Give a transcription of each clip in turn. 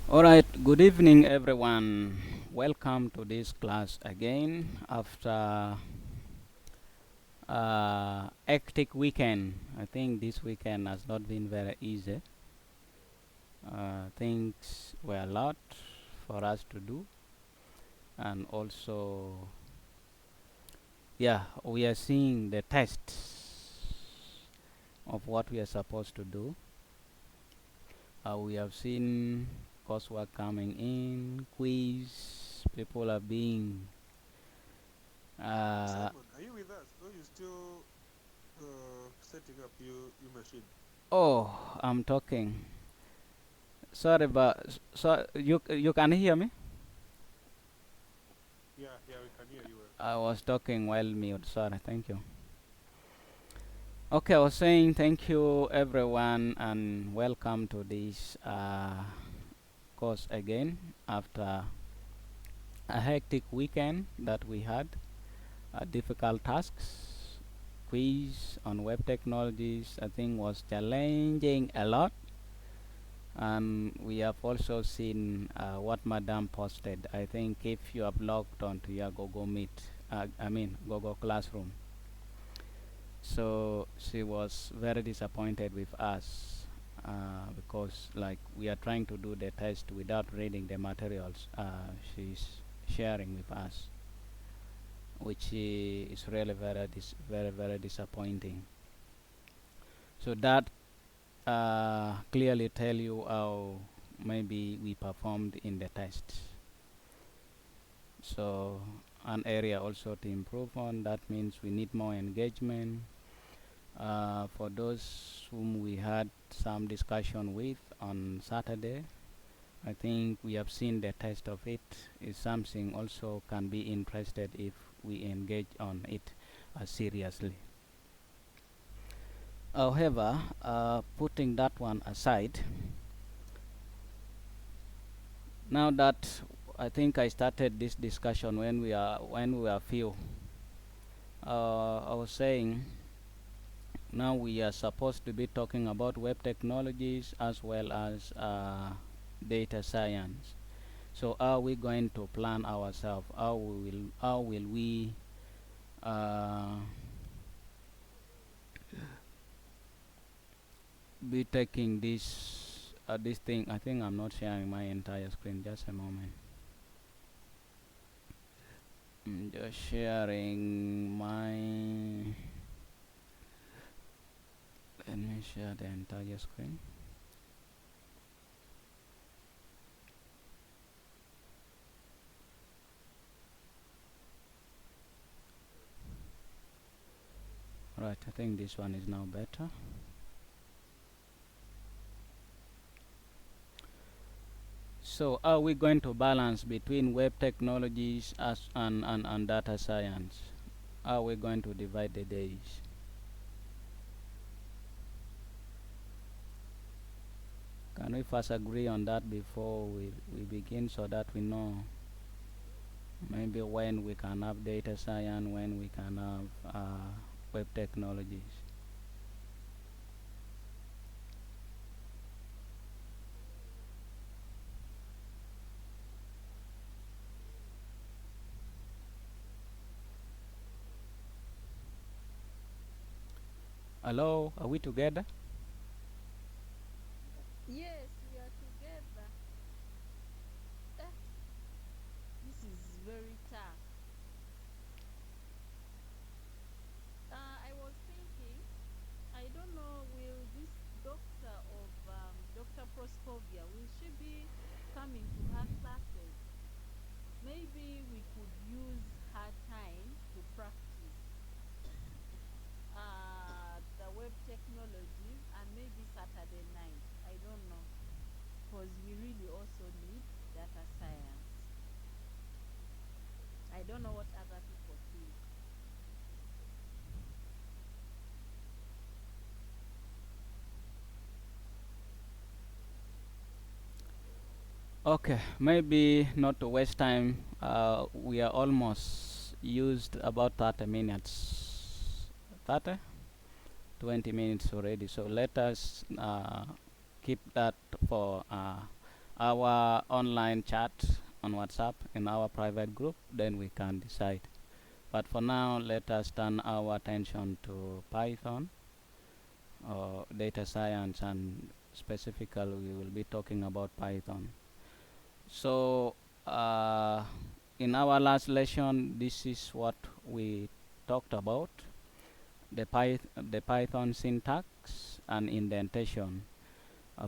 Alright, good evening everyone. Welcome to this class again after hectic weekend. I think this weekend has not been very easy. Things were a lot for us to do, and also, yeah, we are seeing the tests of what we are supposed to do. We have seen coursework coming in, quiz, people are being Simon, are you with us? Or you still setting up your machine? I'm talking. Sorry, but you can hear me? Yeah, we can hear you well. I was talking while mute. Sorry, thank you. Okay, I was saying thank you everyone and welcome to this course again after a hectic weekend that we had. Difficult tasks, quiz on web technologies. I think was challenging a lot. And we have also seen what Madam posted. I think if you have logged onto your Google Meet, Google Classroom, so she was very disappointed with us because like we are trying to do the test without reading the materials she's sharing with us, which is really very disappointing. So that clearly tell you how maybe we performed in the test. So an area also to improve on, that means we need more engagement. For those whom we had some discussion with on Saturday, I think we have seen the test of it is something also can be interested if we engage on it seriously. However, putting that one aside, now that I think I started this discussion when we are few, I was saying now we are supposed to be talking about web technologies as well as data science. So are we going to plan ourselves? How will we uh, be taking this thing? I think I'm not sharing my entire screen. Just a moment. I'm just sharing my. Let me share the entire screen. Right, I think this one is now better. So are we going to balance between web technologies and data science? Are we going to divide the days? Can we first agree on that before we begin so that we know maybe when we can have data science, when we can have web technologies? Hello, are we together? Yes, we are together. Eh, this is very tough. I was thinking, I don't know, will this doctor of Dr. Proskovia, will she be coming to her classes? Maybe we could use her time to practice the web technologies and maybe Saturday night. I don't know, because we really also need data science. I don't know what other people think. Okay, maybe not to waste time. We are almost used about 30 minutes. 30? 20 minutes already. So let us keep that for our online chat on WhatsApp in our private group, then we can decide. But for now, let us turn our attention to Python or data science, and specifically we will be talking about Python. So uh, in our last lesson, this is what we talked about: the Python syntax and indentation.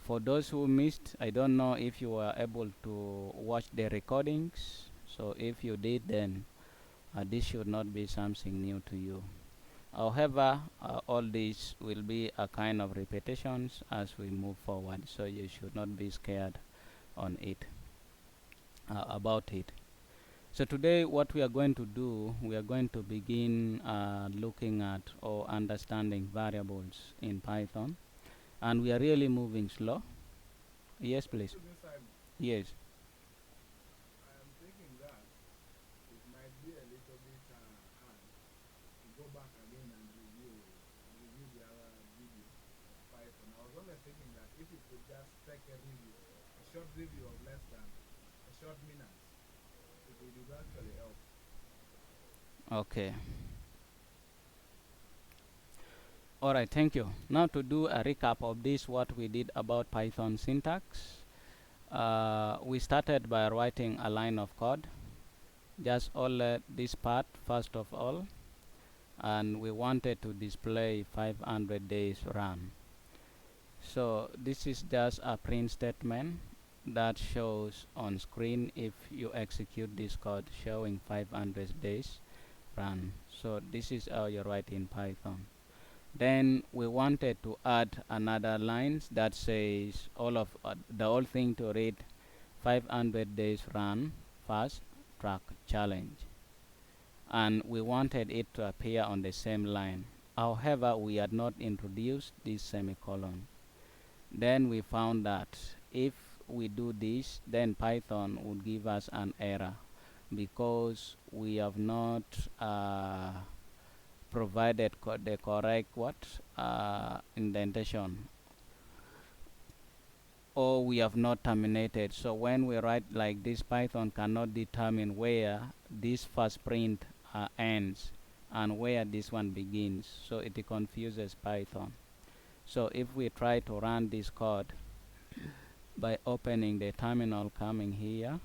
For those who missed, I don't know if you were able to watch the recordings. So if you did, then this should not be something new to you. However, all these will be a kind of repetitions as we move forward, so you should not be scared on it about it. So today what we are going to do, we are going to begin looking at or understanding variables in Python, and we are really moving slow. Yes, please. Yes. I am thinking that it might be a little bit hard to go back again and review the other video of Python. I was only thinking that if you could just take a short review of less than a short minute, it would actually help. Okay. All right, thank you. Now to do a recap of this, what we did about Python syntax. We started by writing a line of code, just all this part first of all, and we wanted to display 500 days run. So this is just a print statement that shows on screen if you execute this code showing 500 days run. So this is how you write in Python. Then we wanted to add another line that says the whole thing to read 500 days run fast track challenge, and we wanted it to appear on the same line. However, we had not introduced this semicolon. Then we found that if we do this, then Python would give us an error because we have not provided the correct indentation, or we have not terminated. So when we write like this, Python cannot determine where this first print ends and where this one begins, so it confuses Python. So if we try to run this code by opening the terminal, coming here,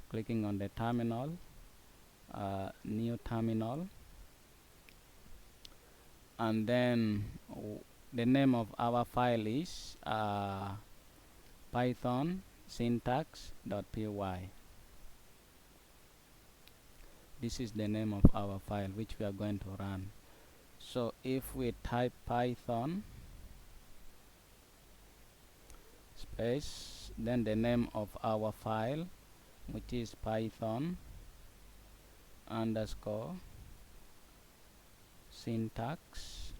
clicking on the terminal, new terminal, and then the name of our file is python syntax.py. This is the name of our file which we are going to run. So if we type Python space, then the name of our file, which is Python underscore syntax.py,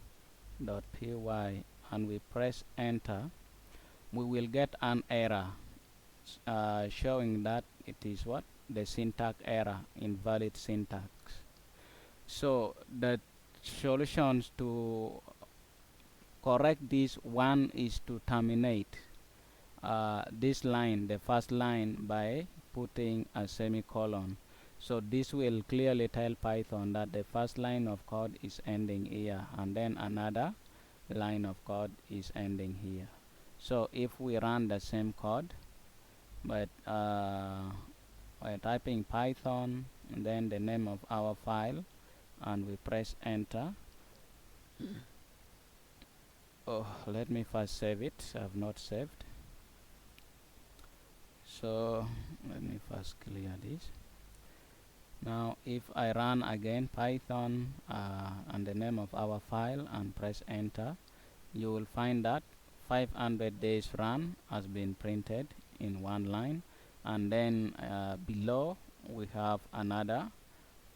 and we press enter, we will get an error showing that it is what? The syntax error, invalid syntax. So the solutions to correct this, one is to terminate this line, the first line, by putting a semicolon. So this will clearly tell Python that the first line of code is ending here, and then another line of code is ending here. So if we run the same code, but by typing Python and then the name of our file, and we press enter. Oh, let me first save it. I have not saved. So let me first clear this. Now if I run again Python and the name of our file and press enter, you will find that 500 days run has been printed in one line, and then below we have another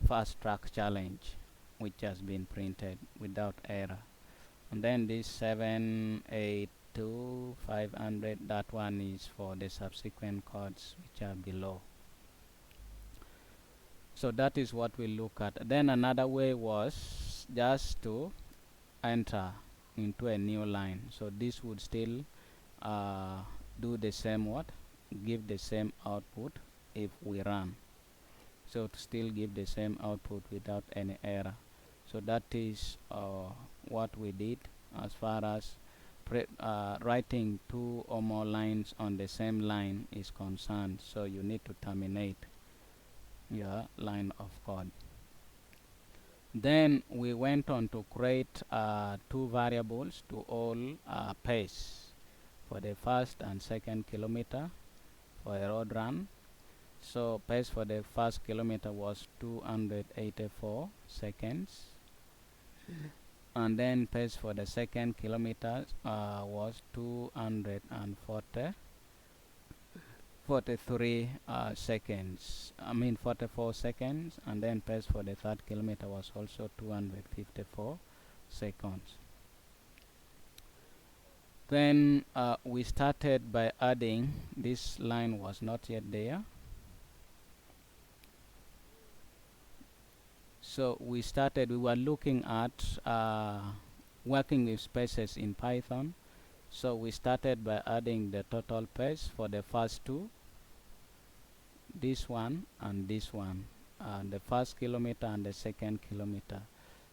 fast track challenge which has been printed without error. And then this 782 500, that one is for the subsequent codes which are below. So that is what we look at. Then another way was just to enter into a new line. So this would still do the same give the same output if we run. So to still give the same output without any error. So that is what we did as far as writing two or more lines on the same line is concerned. So you need to terminate your line of code. Then we went on to create two variables to all pace for the first and second kilometer for a road run. So pace for the first kilometer was 284 seconds, and then pace for the second kilometer was 243 seconds. 44 seconds, and then pace for the third kilometer was also 254 seconds. Then we started by adding, this line was not yet there. So we were looking at working with spaces in Python. So we started by adding the total pace for the first two, this one and this one, the first kilometer and the second kilometer.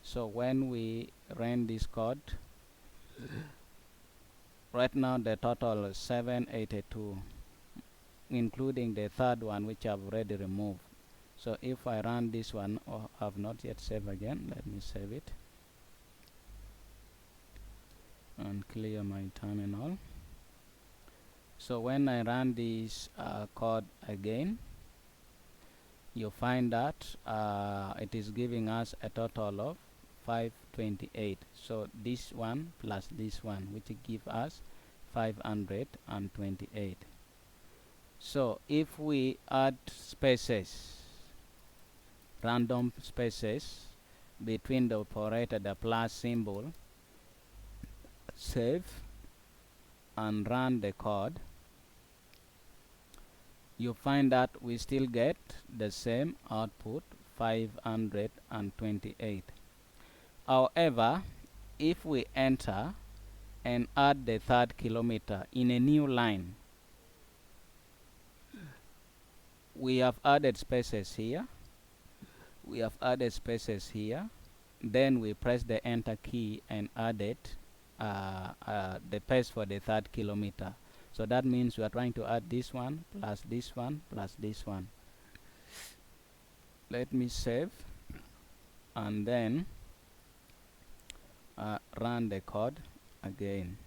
So when we ran this code, right now the total is 782, including the third one which I've already removed. So if I run this one, or I've not yet saved again, let me save it and clear my terminal. So when I run this code again, you find that it is giving us a total of 528. So this one plus this one, which give us 528. So if we add spaces, random spaces between the operator, the plus symbol, save and run the code, you find that we still get the same output, 528. However, if we enter and add the third kilometer in a new line, we have added spaces here, then we press the enter key and added the pace for the third kilometer. So that means we are trying to add this one plus this one plus this one. Let me save and then run the code again.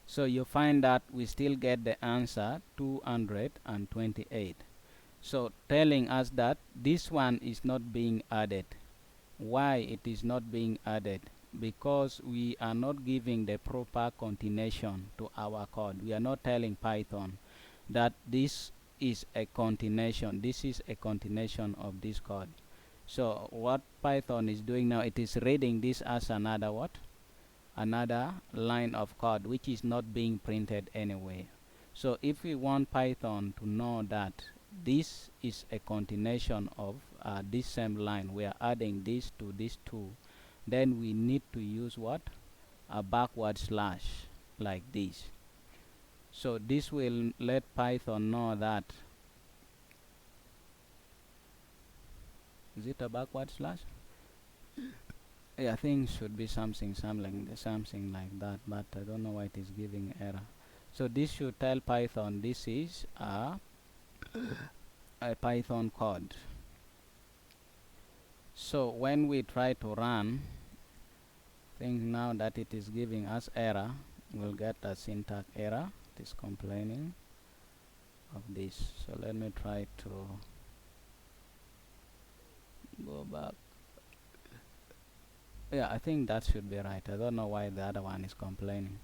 So you find that we still get the answer 228. So telling us that this one is not being added. Why it is not being added? Because we are not giving the proper continuation to our code. We are not telling Python that this is a continuation. This is a continuation of this code. So what Python is doing now, it is reading this as another what? Another line of code which is not being printed anyway. So if we want Python to know that this is a continuation of this same line, we are adding this to these two, then we need to use what? A backward slash like this. So this will let Python know that, is it a backward slash? Yeah, I think it should be something like that, but I don't know why it is giving error. So this should tell Python this is a Python code. So when we try to run, I think now that it is giving us error, we'll get a syntax error. It is complaining of this. So let me try to go back. Yeah, I think that should be right. I don't know why the other one is complaining.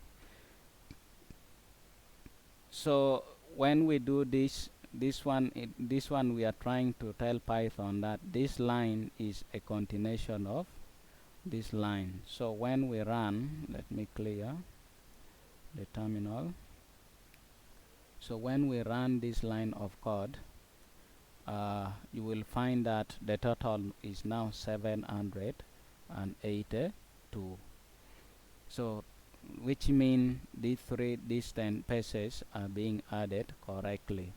So when we do this one we are trying to tell Python that this line is a continuation of this line. So when we run, let me clear the terminal. So when we run this line of code, you will find that the total is now 782. So which mean these three distant paces are being added correctly.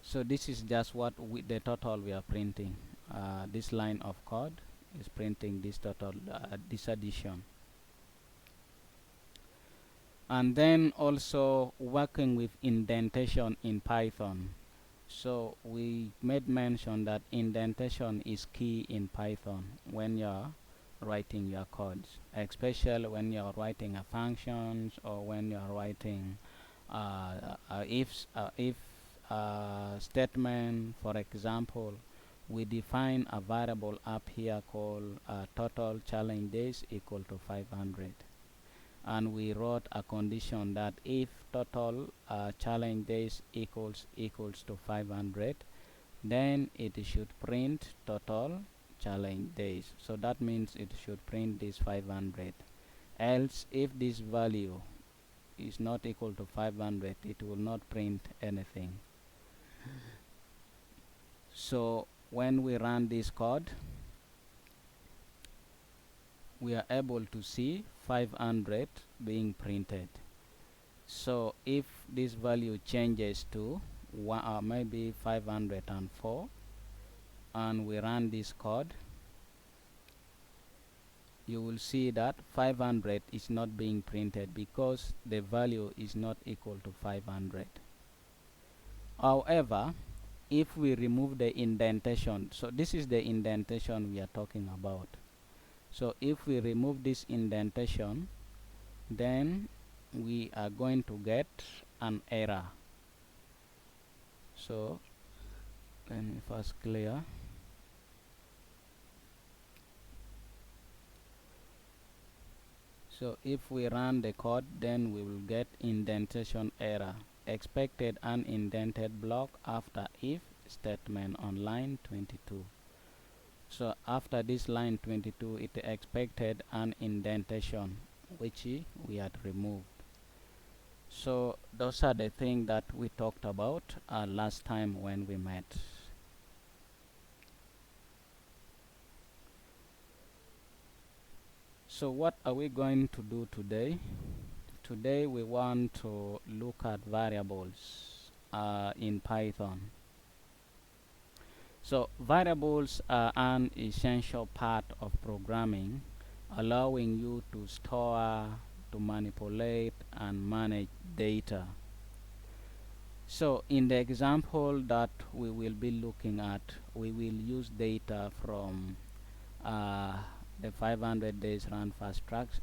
So this is just what the total we are printing. This line of code is printing this total, this addition. And then also working with indentation in Python. So we made mention that indentation is key in Python when you're writing your codes, especially when you're writing a functions or when you're writing if statement. For example, we define a variable up here called total challenge days equal to 500, and we wrote a condition that if total challenge days equals to 500, then it should print total challenge days. So that means it should print this 500. Else, if this value is not equal to 500, it will not print anything. So when we run this code, we are able to see 500 being printed. So if this value changes to maybe 504, and we run this code, you will see that 500 is not being printed because the value is not equal to 500. However, if we remove the indentation, so this is the indentation we are talking about. So if we remove this indentation, then we are going to get an error. So let me first clear. So if we run the code, then we will get indentation error, expected unindented block after if statement on line 22. So after this line 22, it expected an indentation which we had removed. So those are the things that we talked about last time when we met. So what are we going to do today? Today we want to look at variables in Python. So variables are an essential part of programming, allowing you to store, to manipulate, and manage data. So in the example that we will be looking at, we will use data from the 500 days run fast tracks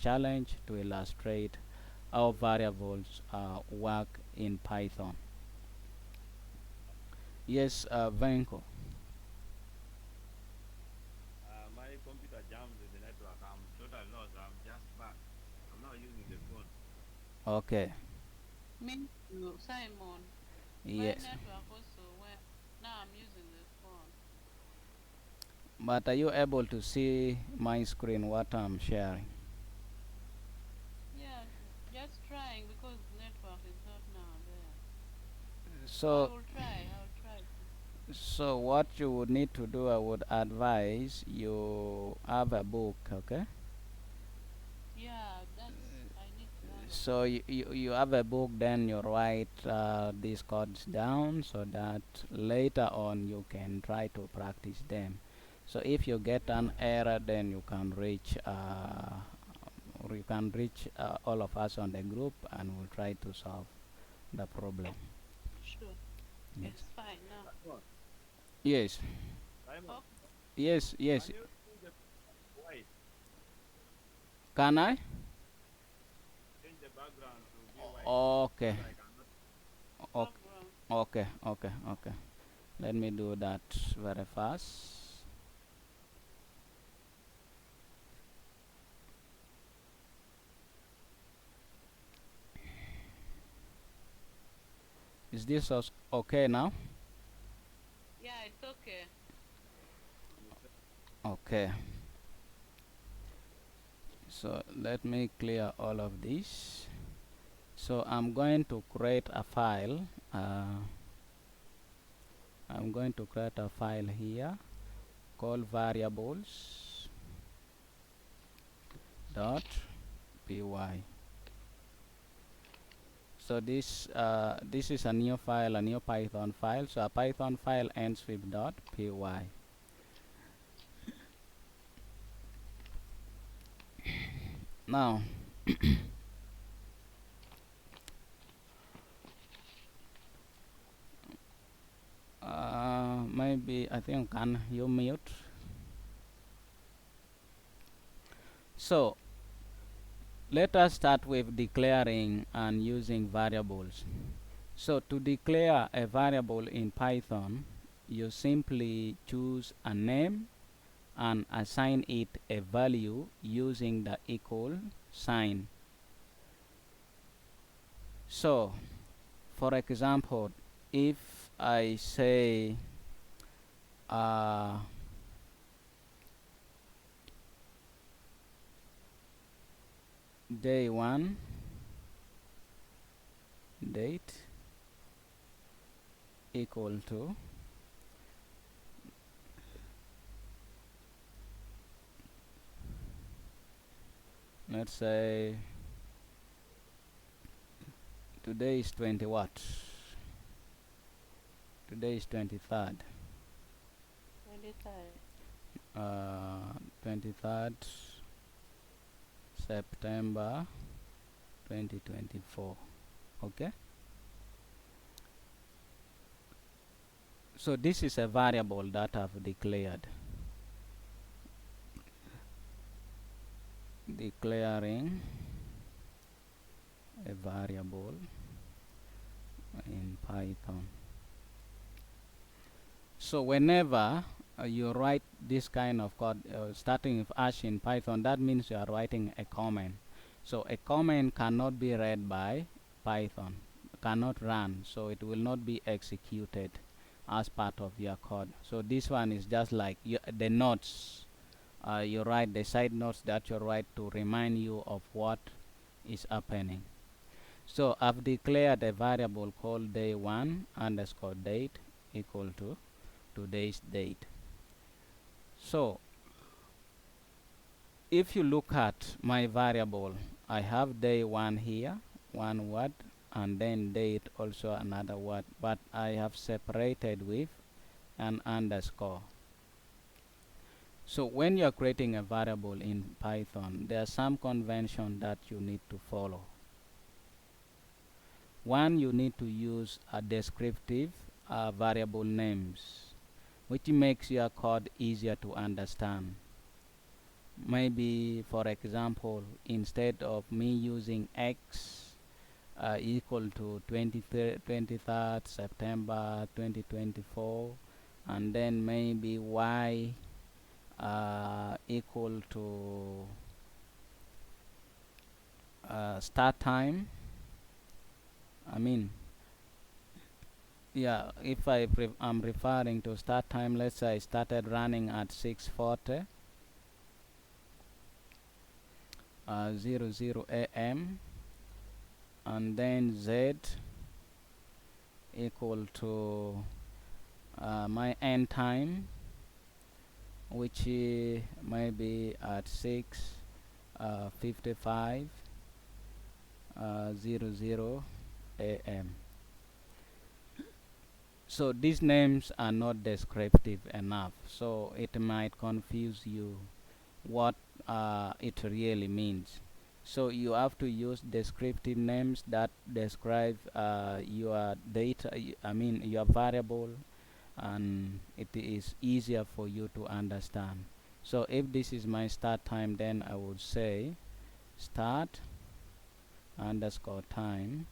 challenge to illustrate how variables work in Python. Yes, Venko. My computer jammed with the network. I'm totally lost. I'm just back. I'm not using the phone. Okay. Me too, Simon. My Yes. network also went. Now I'm using the phone. But are you able to see my screen, what I'm sharing? Yeah, just trying because network is not now there. I So, will try. I'll try. so what you would need to do, I would advise you have a book, okay? Yeah, that's. I need to have a So you have a book, then you write these codes down so that later on you can try to practice them. So if you get an error, then you can reach all of us on the group, and we'll try to solve the problem. sure. Yes. It's fine now. Simon, Yes. Simon, Oh, Yes. Yes. can you change the white? Can I? Change the background to be white. Okay. So I cannot. Okay. background. Okay. Okay. Okay. Let me do that very fast. Is this okay now? Yeah, it's okay. Okay. So let me clear all of this. So I'm going to create a file. I'm going to create a file here called variables. dot py. So this is a new file, a new Python file. So a Python file ends with dot py. Now maybe I think can you mute? So let us start with declaring and using variables. So to declare a variable in Python, you simply choose a name and assign it a value using the equal sign. So for example, if I say day 1 date equal to let's say today is 20 what? Today is 23rd. 23rd September 2024. Okay, so this is a variable that I've declared. Declaring a variable in Python. So whenever you write this kind of code starting with hash in Python, that means you are writing a comment. So a comment cannot be read by Python, cannot run, so it will not be executed as part of your code. So this one is just like the notes you write, the side notes that you write to remind you of what is happening. So I've declared a variable called day1 underscore date equal to today's date. So if you look at my variable, I have day 1 here, one word, and then date also another word, but I have separated with an underscore. So when you are creating a variable in Python, there are some convention that you need to follow. One, you need to use a descriptive variable names, which makes your code easier to understand. Maybe for example, instead of me using x equal to 23rd September 2024, and then maybe y equal to start time. I mean, yeah, if I'm referring to start time, let's say I started running at 6:40 00 a.m. and then z equal to my end time, which may be at 6:55 00 a.m. So these names are not descriptive enough, so it might confuse you what it really means. So you have to use descriptive names that describe your data, I mean your variable, and it is easier for you to understand. So if this is my start time, then I would say start underscore time.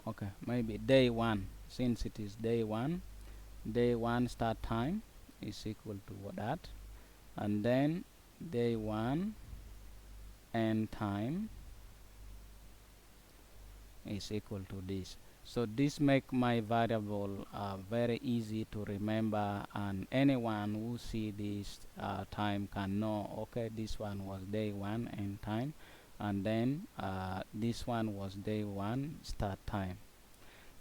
Okay, maybe day 1, since it is day 1, day 1 start time is equal to that, and then day 1 end time is equal to this. So this make my variable very easy to remember, and anyone who see this time can know, okay, this one was day 1 end time, and then this one was day 1 start time.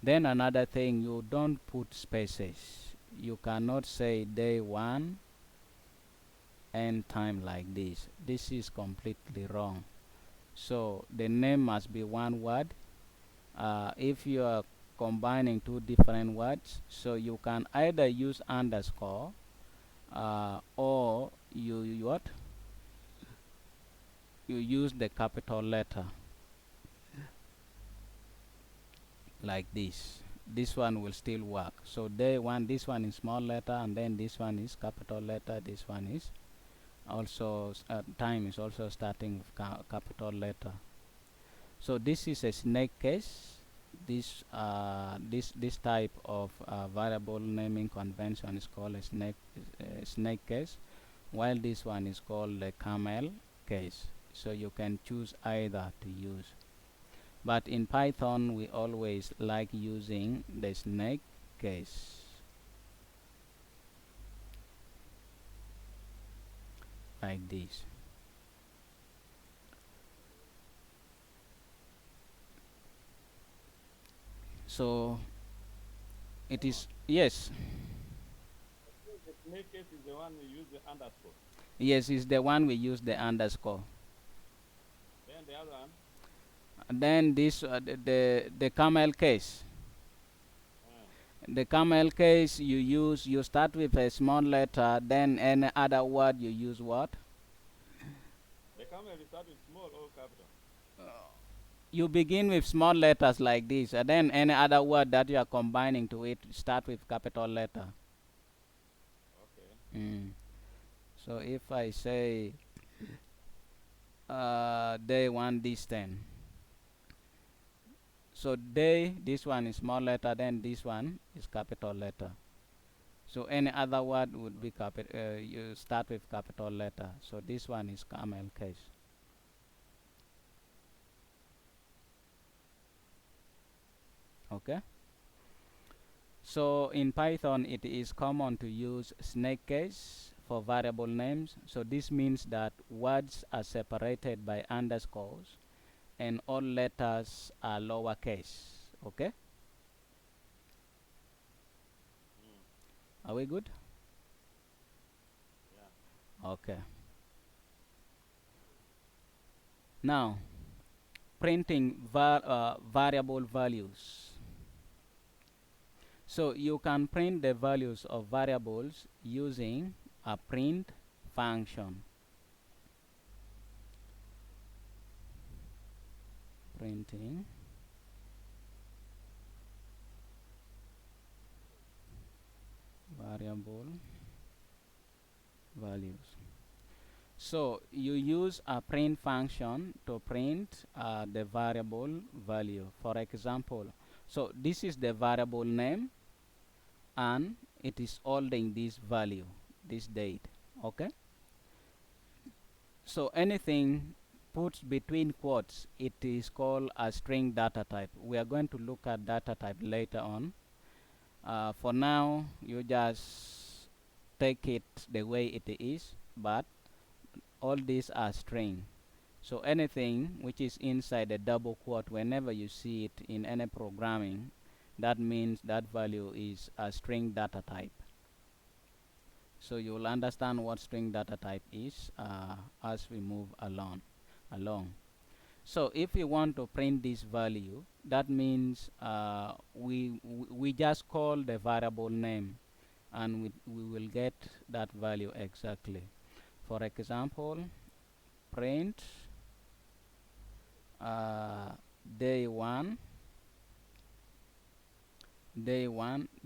Then another thing, you don't put spaces. You cannot say day 1 n time like this. This is completely wrong. So the name must be one word. If you are combining two different words, so you can either use underscore or you what you use the capital letter like this one will still work. So day one, this one is small letter, and then this one is capital letter, this one is also time is also starting with capital letter. So this is a snake case. This type of variable naming convention is called a snake case, while this one is called a camel case. So you can choose either to use. But in Python, we always like using the snake case like this. So it is, yes, The snake case is the one we use the underscore. yes, is the one we use the underscore. Then the other one, And then this the camel case. The camel case you start with a small letter, then any other word you use what? the camel will start with small or capital. You begin with small letters like this, and then any other word that you are combining to it start with capital letter. Okay. So if I say day one distance, so day, this one is small letter, then this one is capital letter. So any other word would be you start with capital letter. So this one is camel case. Okay. So in Python, it is common to use snake case for variable names. So this means that words are separated by underscores and all letters are lowercase. Okay. Are we good? Yeah. Okay. Now, printing variable values. So you can print the values of variables using a print function. Printing variable values. So you use a print function to print the variable value. For example, so this is the variable name, and it is holding this value, this date. Okay. So anything put between quotes, it is called a string data type. We are going to look at data type later on. For now, you just take it the way it is, but all these are string. So anything which is inside a double quote, whenever you see it in any programming, that means that value is a string data type. So you will understand what string data type is as we move along. So if we want to print this value, that means we just call the variable name, and we will get that value exactly. For example, print day one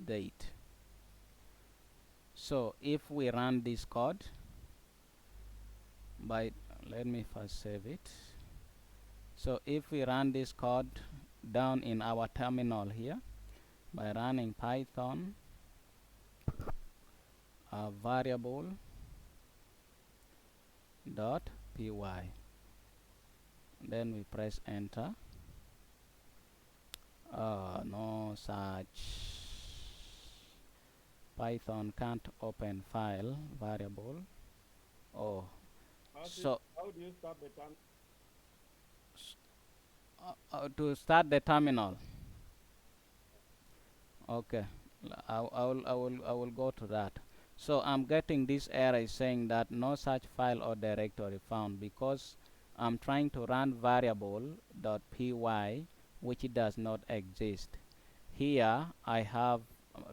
date. So if we run this code by, let me first save it. So if we run this code down in our terminal here by running python variable dot py, then we press enter. No such, Python can't open file variable. Oh, so How do you start the time? to start the terminal. Okay, I will go to that. So I'm getting this error saying that no such file or directory found, because I'm trying to run variable.py, which does not exist. Here I have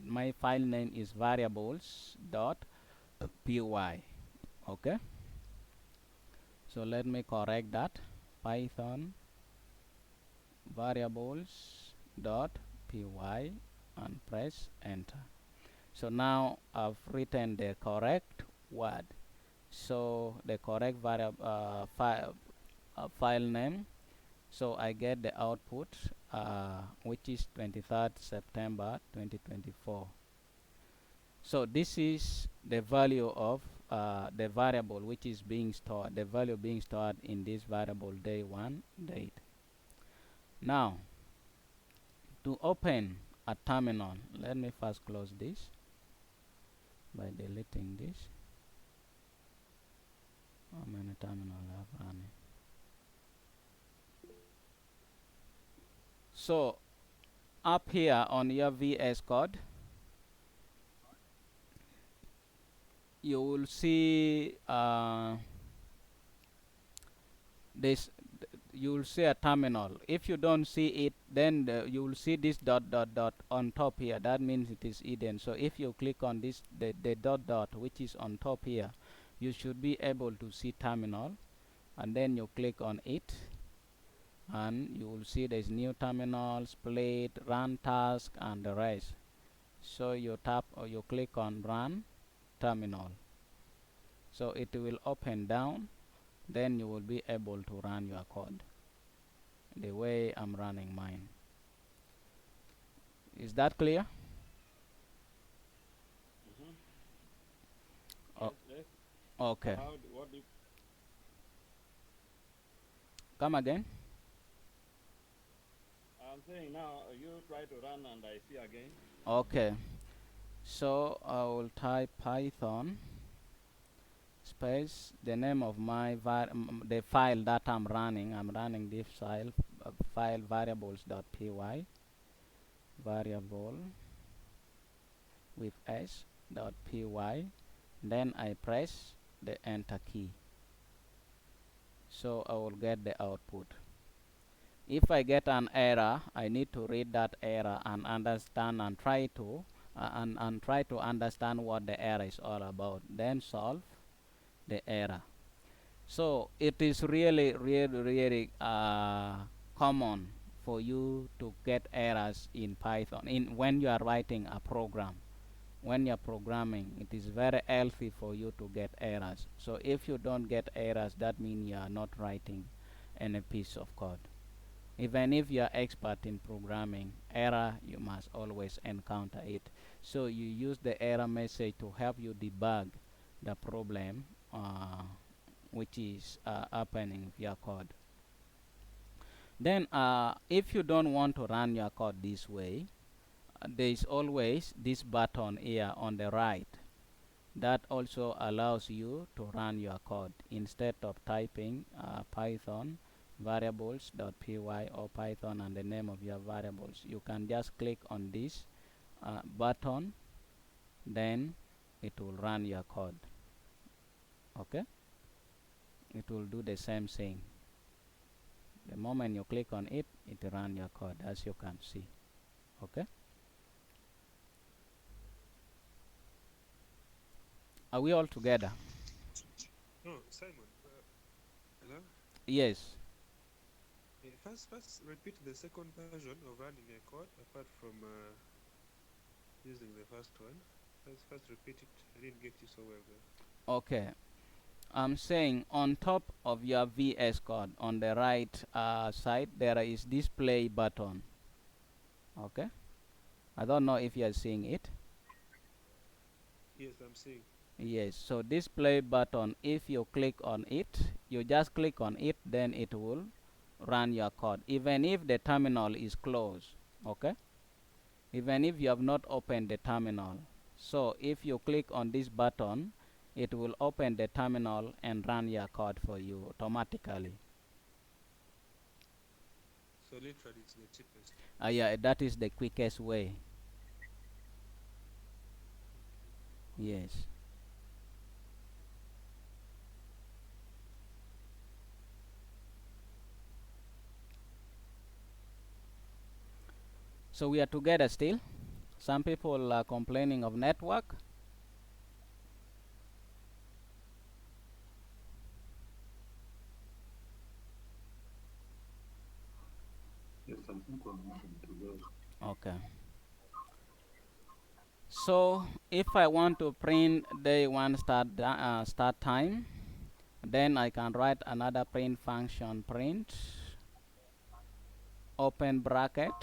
my file name is variables.py. Okay, so let me correct that. Python variables.py and press enter. So now I've written the correct word, so the correct file name. So I get the output, which is 23rd September 2024. So this is the value of the variable which is being stored, the value being stored in this variable day1 date. Now, to open a terminal, let me first close this by deleting this. How many terminals I have running? So up here on your VS Code, you will see this. You will see a terminal. If you don't see it, then you will see this dot dot dot on top here. That means it is hidden. So if you click on this, the dot dot which is on top here, you should be able to see terminal, and then you click on it, and you will see there's new terminal, split, run task, and the rest. So you tap or you click on run terminal, so it will open down, then you will be able to run your code the way I'm running mine. Is that clear? Mm-hmm. Oh, Yes. okay. What if Come again. I'm saying now? You try to run and I see again. Okay, so I will type Python space the name of my the file that I'm running this file variables.py, variable with s.py, then I press the enter key, so I will get the output. If I get an error, I need to read that error and understand and try to understand what the error is all about, then solve the error. So it is really common for you to get errors in Python when you are writing a program. When you're programming, it is very healthy for you to get errors. So if you don't get errors, that means you are not writing any piece of code. Even if you are expert in programming, error you must always encounter it. So you use the error message to help you debug the problem which is happening with your code. Then if you don't want to run your code this way, there is always this button here on the right that also allows you to run your code. Instead of typing Python variables.py or Python and the name of your variables, you can just click on this button, then it will run your code. Okay, it will do the same thing. The moment you click on it, it run your code, as you can see. Okay, are we all together? No, Simon. Hello. Yes. First, repeat the second version of running a code apart from using the first one. First, repeat it. I didn't get you so well there. Okay, I'm saying on top of your VS Code on the right side there is this play button. Okay, I don't know if you are seeing it. Yes, I'm seeing. Yes, so this play button, if you click on it, you just click on it, then it will run your code even if the terminal is closed. Okay, even if you have not opened the terminal. So if you click on this button, it will open the terminal and run your code for you automatically. So literally, it's the cheapest. Yeah, that is the quickest way. Yes. So we are together still. Some people are complaining of network. Yes, I think we're moving together. Okay. So if I want to print day one start time, then I can write another print function, print open bracket,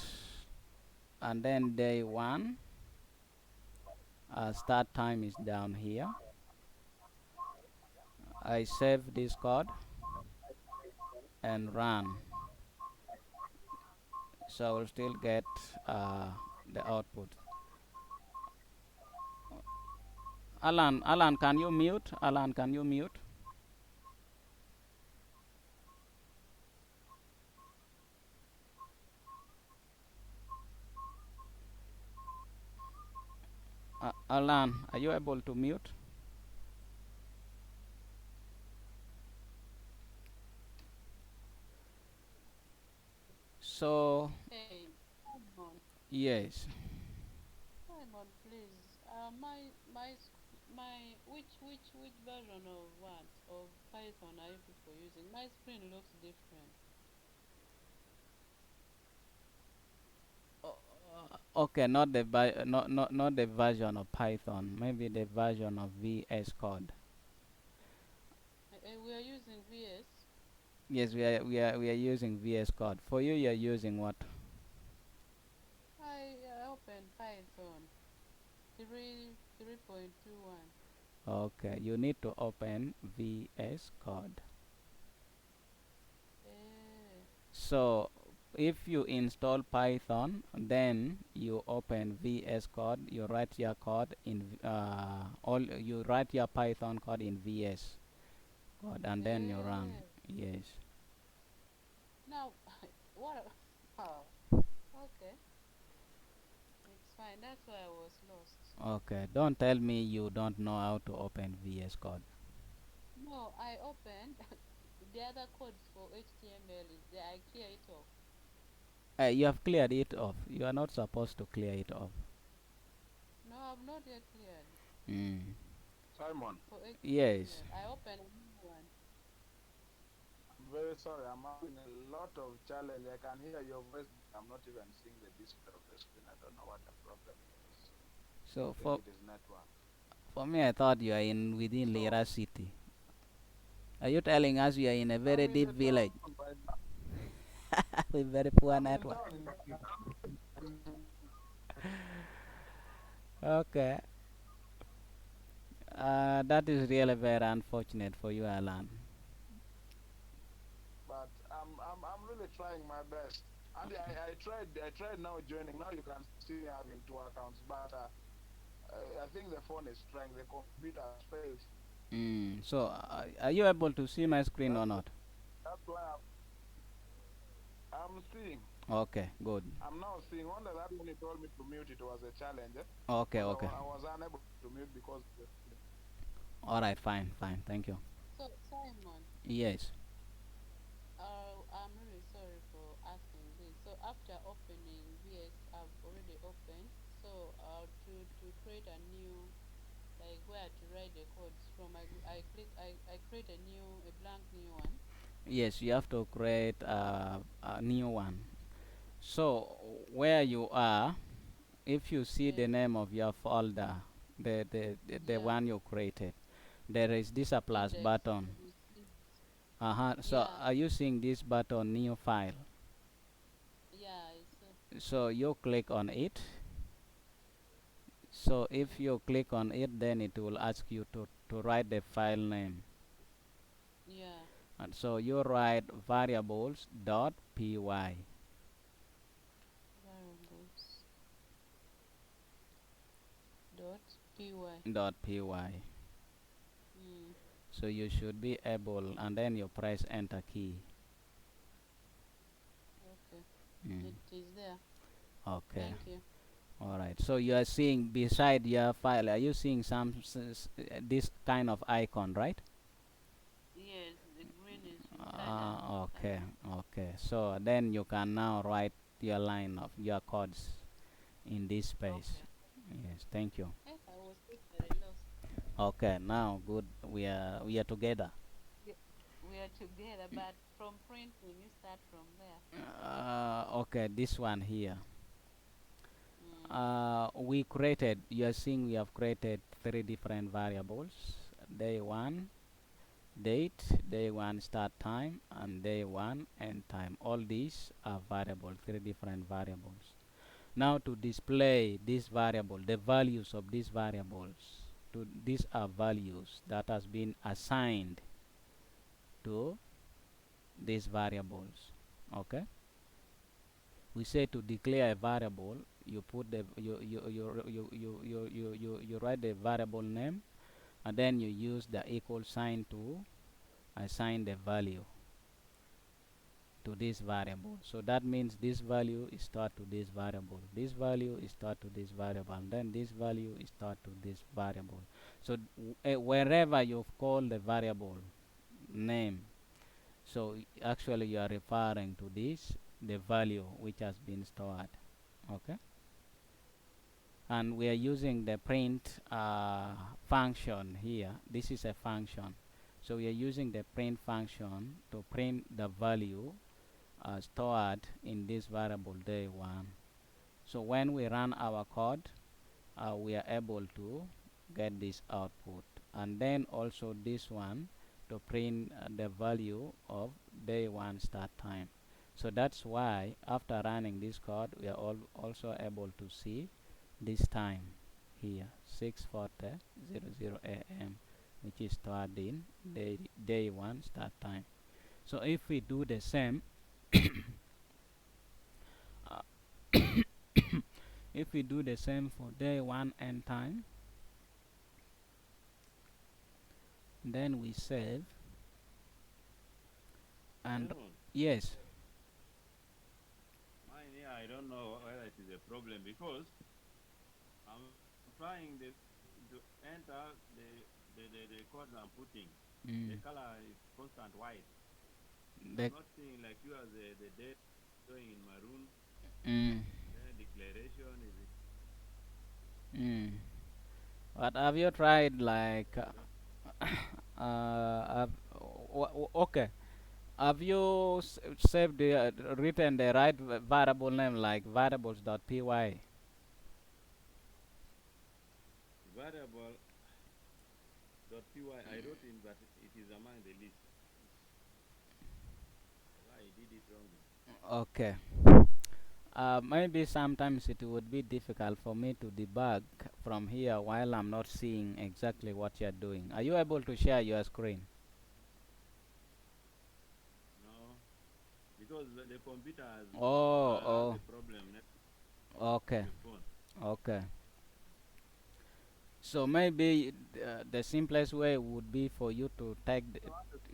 and then day one start time is down here. I save this code and run, so I will still get the output. Alan, can you mute? Alan, can you mute? Alan, are you able to mute? So Hey, Simon, yes. Simon, please. Which version of what of Python are you people using? My screen looks different. Okay, not the version of Python. Maybe the version of VS Code. We are using VS. Yes, we are using VS Code. For you, you're using what? I opened Python 3.21. Okay, you need to open VS Code. Eh, So if you install Python, then you open VS Code. You write your code in all. You write your Python code in VS Code, and then you run. eh. Yes. Now, what? Oh, okay. It's fine. That's why I was lost. Okay. Don't tell me you don't know how to open VS Code. No, I opened the other codes for HTML is there. I clear it off. You have cleared it off. You are not supposed to clear it off. No, I've not yet cleared Mm. Simon, for Yes. HTML. I opened a new one. I'm very sorry. I'm having a lot of challenge. I can hear your voice, but I'm not even seeing the display of the screen. I don't know what the problem is. So Maybe it is network. for me, I thought you are in within So Lira city. Are you telling us you are in a I'm very in deep the village town right now. with very poor I'm in network? town in Okay. That is really very unfortunate for you, Alan. but I'm really trying my best. And I tried now joining. Now you can see me having two accounts, but I think the phone is trying. The computer has failed. So, are you able to see my screen or That's not? that's why I'm seeing. Okay, good. I'm now seeing. Only that when you told me to mute, it was a challenge. Okay, Because okay. I was unable to mute because All right, fine, fine. Thank you. So, Simon, Yes. I'm really sorry for asking this. So, after opening VS, I've already opened. So, to create a new, like where to write the codes from, I create a blank new one. Yes, you have to create a new one. So, where you are, if you see the Yes. name of your folder, the Yeah. one you created, there is this a plus Index. button. You see. So, Yeah. are you seeing this button, new file? Yeah. It's So, you click on it. So, if okay. you click on it, then it will ask you to write the file name. Yeah. And so, you write variables dot py. Variables dot py. Dot py. Mm, So, you should be able, and then you press enter key. okay. Mm. It is there. Okay. Thank you. All right. So you are seeing beside your file, are you seeing this kind of icon, right? Yes, the green is beside an Okay. icon. Okay. So then you can now write your line of your codes. in this space. Okay. Yes, thank you. I was totally lost. Okay, now good. We are together. Yeah, we are together, but from printing, you start from there. Okay, this one here. Mm. We created. You are seeing we have created three different variables. Day one, date, day one start time, and day one end time. All these are variable, three different variables. Now to display this variable, the values of these variables, these are values that has been assigned to these variables. Okay, we say to declare a variable, you put the you write the variable name, and then you use the equal sign to assign the value to this variable. So that means this value is stored to this variable, this value is stored to this variable, and then this value is stored to this variable. So wherever you've called the variable name, so actually you are referring to this, the value which has been stored. Okay, and we are using the print function here. This is a function, so we are using the print function to print the value stored in this variable day one. So when we run our code, we are able to get this output, and then also this one to print the value of day one start time. So that's why after running this code, we are also able to see this time here, 6:40 a.m., which is stored in day one start time. So if we do the same, uh, if we do the same for day one end time, then we save, and Raymond, yes. mine here, I don't know whether it is a problem because I'm trying to enter the code I'm putting. The mm, color is constant white. the I'm not seeing like you as the date showing in maroon. mm, Then declaration is it? mm. But have you tried like I don't. okay, have you saved the written the right variable name like variables.py? Variable .py I wrote in, but it is among the list. Why I did it wrongly? Okay. Maybe sometimes it would be difficult for me to debug from here while I'm not seeing exactly what you're doing. Are you able to share your screen? No, because the computer Oh, has oh, a problem to okay, the phone. okay. So maybe the simplest way would be for you to take,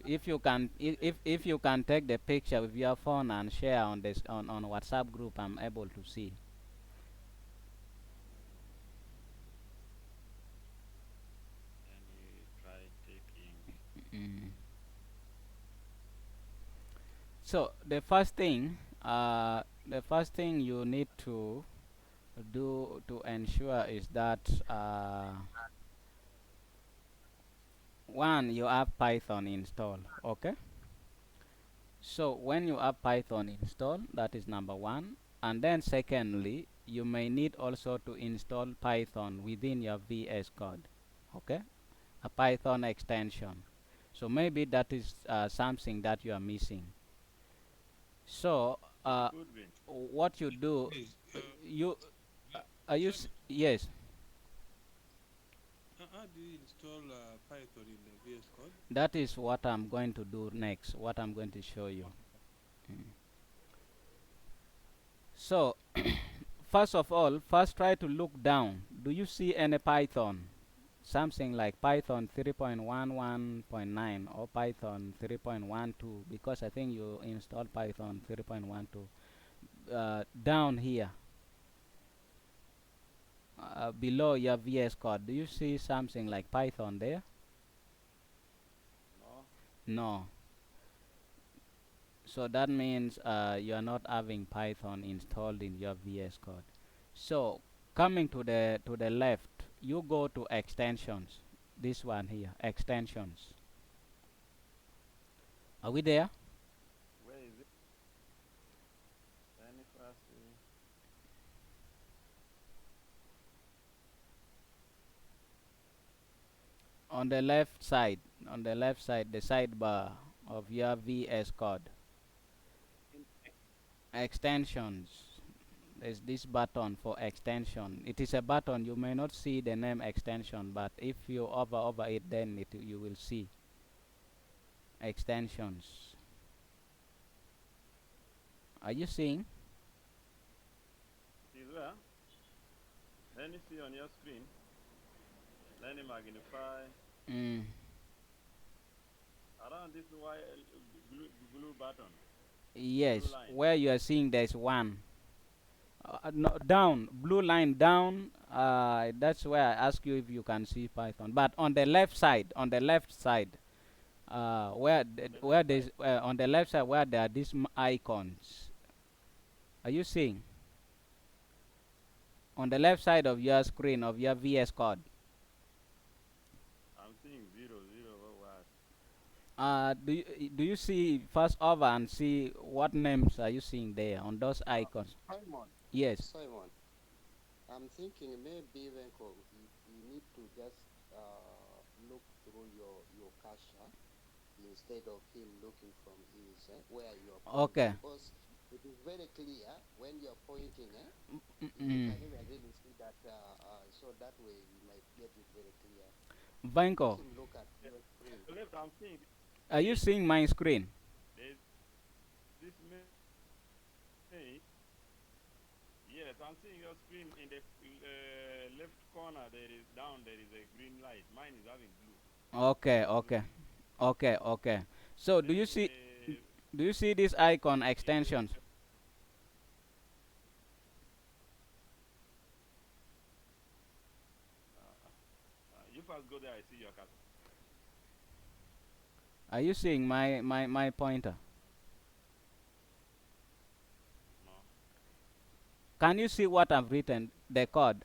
if you can, if you can take the picture with your phone and share on this on WhatsApp group, I'm able to see. Then you try taking. Mm. So the first thing you need to do to ensure is that one, you have Python installed. Okay, so when you have Python installed, that is number one, and then secondly, you may need also to install Python within your VS Code. Okay, a Python extension. So maybe that is something that you are missing. So It could be. what you do, Yes. you Sorry. yes, How do you install Python in the VS Code? that is what I'm going to do next, what I'm going to show you. Okay. Mm. So first of all, first try to look down. Do you see any Python? Something like Python 3.11.9 or Python 3.12, because I think you installed Python 3.12. Down here, below your VS Code, do you see something like Python there? No. No. So that means you are not having Python installed in your VS Code. So coming to the left, you go to extensions. This one here, extensions. Are we there? Where is it? Any first? On the left side, the sidebar of your VS Code. Extensions. There's this button for extension. It is a button. You may not see the name extension, but if you hover over it, then you will see extensions. Are you seeing? Is where? Let me see on your screen. Let me magnify. Around this white blue button. Yes, Blue where you are seeing there's one. No, down, blue line down. That's where I ask you if you can see Python. But on the left side, where there's on the left side where there are these icons. Are you seeing? On the left side of your screen of your VS Code. I'm seeing 0, 0, what? Do you see first over and see what names are you seeing there on those icons? Simon, Yes. Simon, I'm thinking maybe Venko, you need to just look through your cache instead of him looking from his where you are pointing. Okay. Because it is very clear when you are pointing. You Mm. can even really see that. So that way you might get it very clear. Vanko, Let him look at your screen. Left, I'm seeing are you seeing my screen? there's this mail. Yes, I'm seeing your screen in the left corner. There is a green light. Mine is having blue. Okay, okay, okay, okay. So Then do you see this icon extensions? you first go there. I see your cursor. Are you seeing my pointer? No. Can you see what I've written? The code.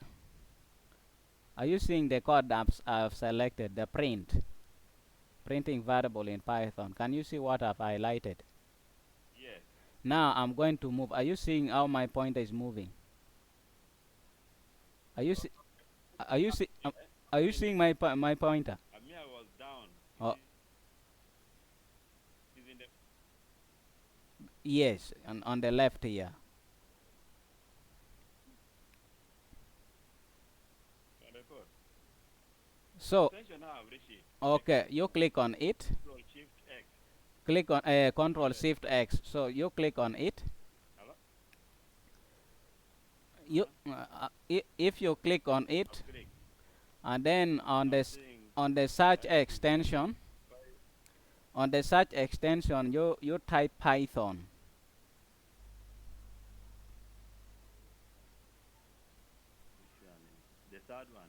Are you seeing the code I've selected? The printing variable in Python. Can you see what I've highlighted? Yes. Now I'm going to move. Are you seeing how my pointer is moving? Are you see? Are you see? Are you seeing my pointer? I mean, I was down. Oh. Is in the Yes, on the left here. code. So Attention now, I've reached it. okay, you click on it. Control Shift X. Click on Control Shift X. So you click on it. Hello? You if you click on it, Click. and then on the Seeing on the search extension, you type Python. the third one.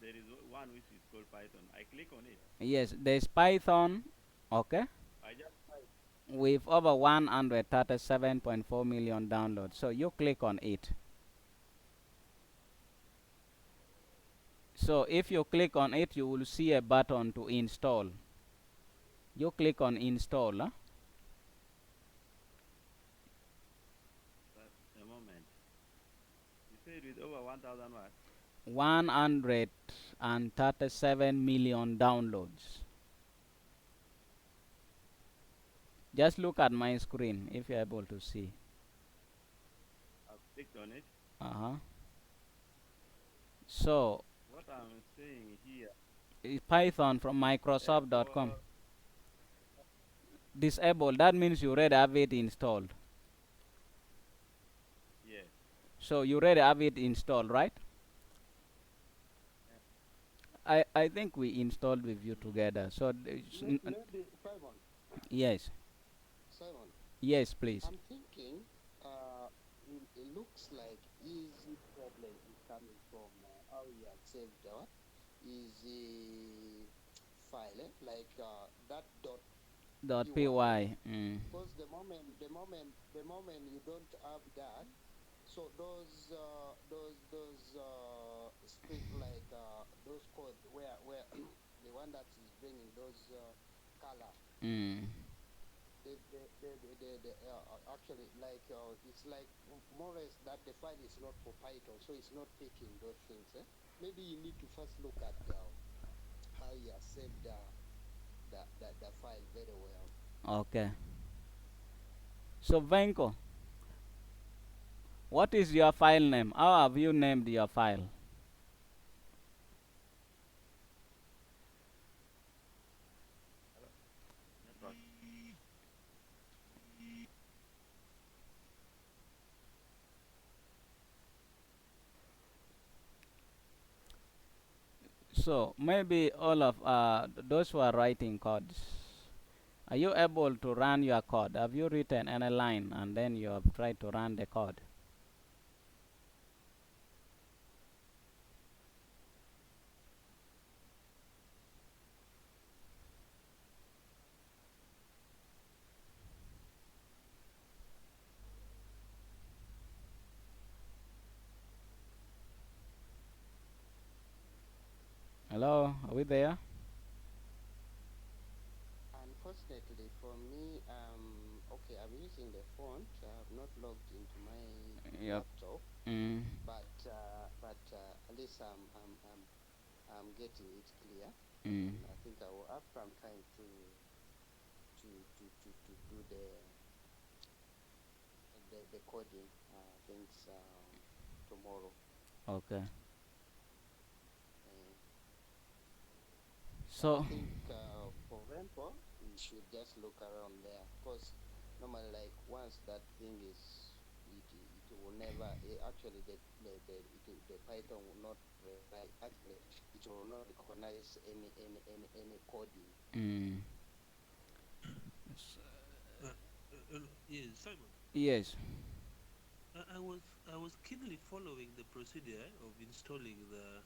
There is one which is called Python. I click on it. Yes, there's Python. Okay. I just type. With over 137.4 million downloads. So you click on it. So if you click on it, you will see a button to install. You click on install. Huh? A moment. You said with over 1,000 what? 137 million downloads. Just look at my screen if you're able to see. I've clicked on it. So What I'm saying here is Python from Microsoft.com. Disable. That means you already have it installed. Yes. So you already have it installed, right? I think we installed with you together. So Maybe Simon. yes. Simon. Yes, please. I'm thinking it looks like easy problem is coming from how you have saved easy file like that .py. Because the moment you don't have that, So those script like those code where the one that is bringing those color, Mm. actually like it's like more or less that the file is not for Python, so it's not picking those things. Maybe you need to first look at how you have saved the file very well. Okay. So Venko, what is your file name? How have you named your file? Hello? Network. So maybe all of those who are writing codes, are you able to run your code? Have you written any line and then you have tried to run the code? Hello, are we there? Unfortunately for me, okay, I'm using the font. I have not logged into my Yep. laptop, Mm. but at least I'm getting it clear, Mm. and I think I will have some time to do the coding things tomorrow. Okay. Uh, but I So, think for Venpo, we should just look around there, because normally, like once that thing is, it will never actually the Python will not recognize, actually it will not recognize any coding. mm, Yes, Simon. yes. I was keenly following the procedure of installing the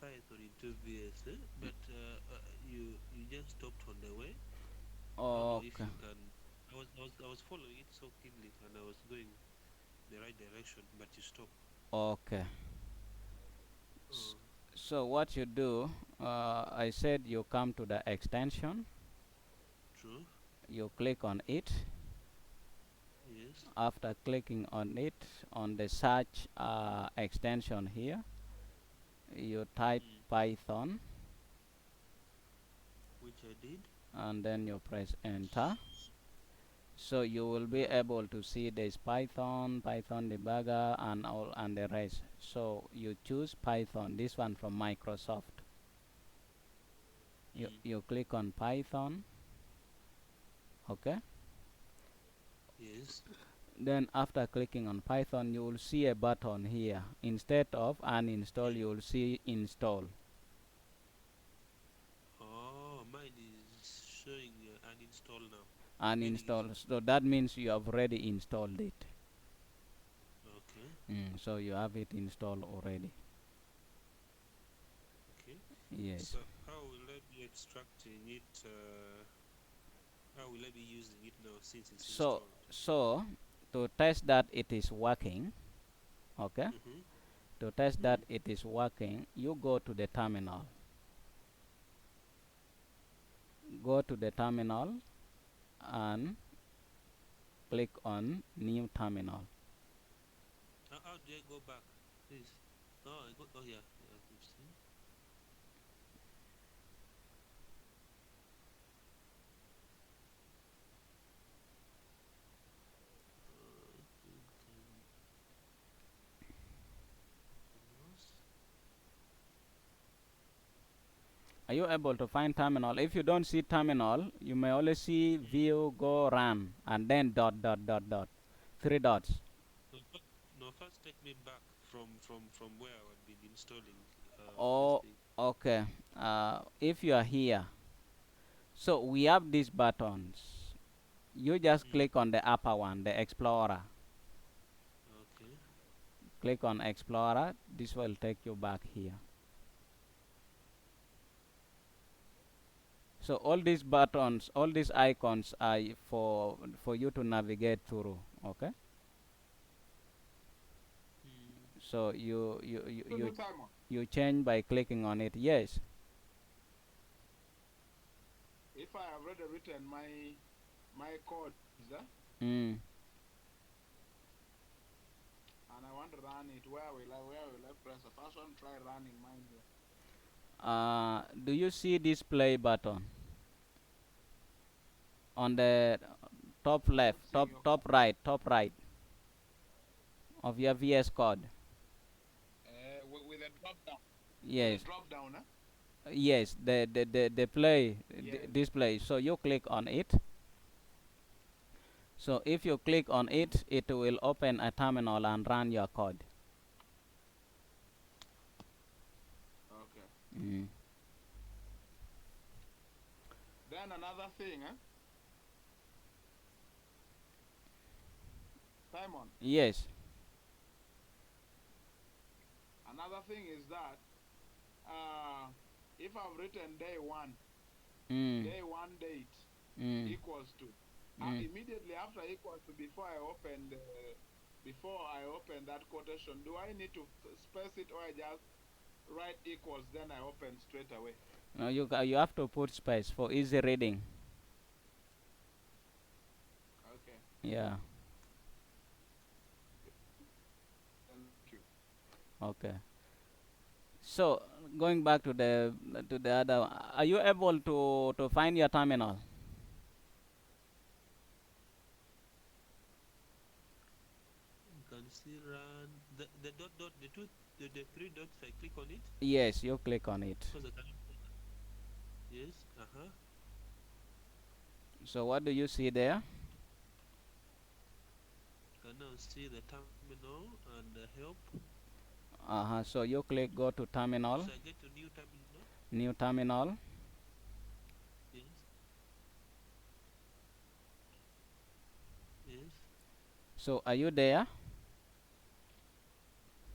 Python into VS, but you just stopped on the way. I don't know if Okay. you can. I was following it so keenly, and I was going the right direction, but you stopped. Okay. S- Oh, so what you do, I said you come to the extension, true. you click on it. Yes. After clicking on it, on the search extension here, you type Mm. Python Which I did. and then you press enter. So you will be Yeah. able to see this Python, Python debugger, and all and the rest. So you choose Python, this one from Microsoft. You Mm. you click on Python, okay. Yes. Then after clicking on Python, you will see a button here. Instead of uninstall, Yeah. you will see install. Oh, mine is showing uninstall now, meaning it's Uninstall. So that means you have already installed it. okay. So you have it installed already. Okay. Yes. So how will I be extracting it? How will I be using it now since it's So installed? so to test that it is working, okay. Mm-hmm. To test that Mm. it is working, you go to the terminal. Go to the terminal and click on new terminal. How do I go back? Please. Oh, I go. Oh, yeah. Yeah, I've seen. I think anything else? Are you able to find terminal? If you don't see terminal, you may only see Mm. view go run and then dot dot dot dot. Three dots. No, no, first take me back from where I had been installing this Oh, thing. okay. If you are here, so we have these buttons. You just Mm. click on the upper one, the Explorer. Okay. Click on Explorer. This will take you back here. So all these buttons, all these icons are for you to navigate through. Okay. So So Simon, you change by clicking on it. Yes. if I have already written my codes, Mm. and I want to run it, where will I press the first one? Try running mine here. Do you see this play button on the top left, I'm seeing your top right of your VS Code? with a drop down. With a Yes. drop down, huh? Yes, the play Yes. display. So you click on it. So if you click on it, it will open a terminal and run your code. Okay. Mm. Then another thing, Simon. Yes. Another thing is that if I've written day one Mm. date Mm. equals to Mm. immediately after equals to before I open that quotation, do I need to space it, or I just write equals then I open straight away? No, you have to put space for easy reading. Okay. Yeah. Thank you. Okay. So going back to the other, are you able to find your terminal? You can see run the dot dot the three dots. I click on it Yes, you click on it. because I cannot. Yes. So what do you see there? Can now see the terminal and the help. So you click go to terminal, So I get to new terminal. new terminal. Yes. Yes. So are you there?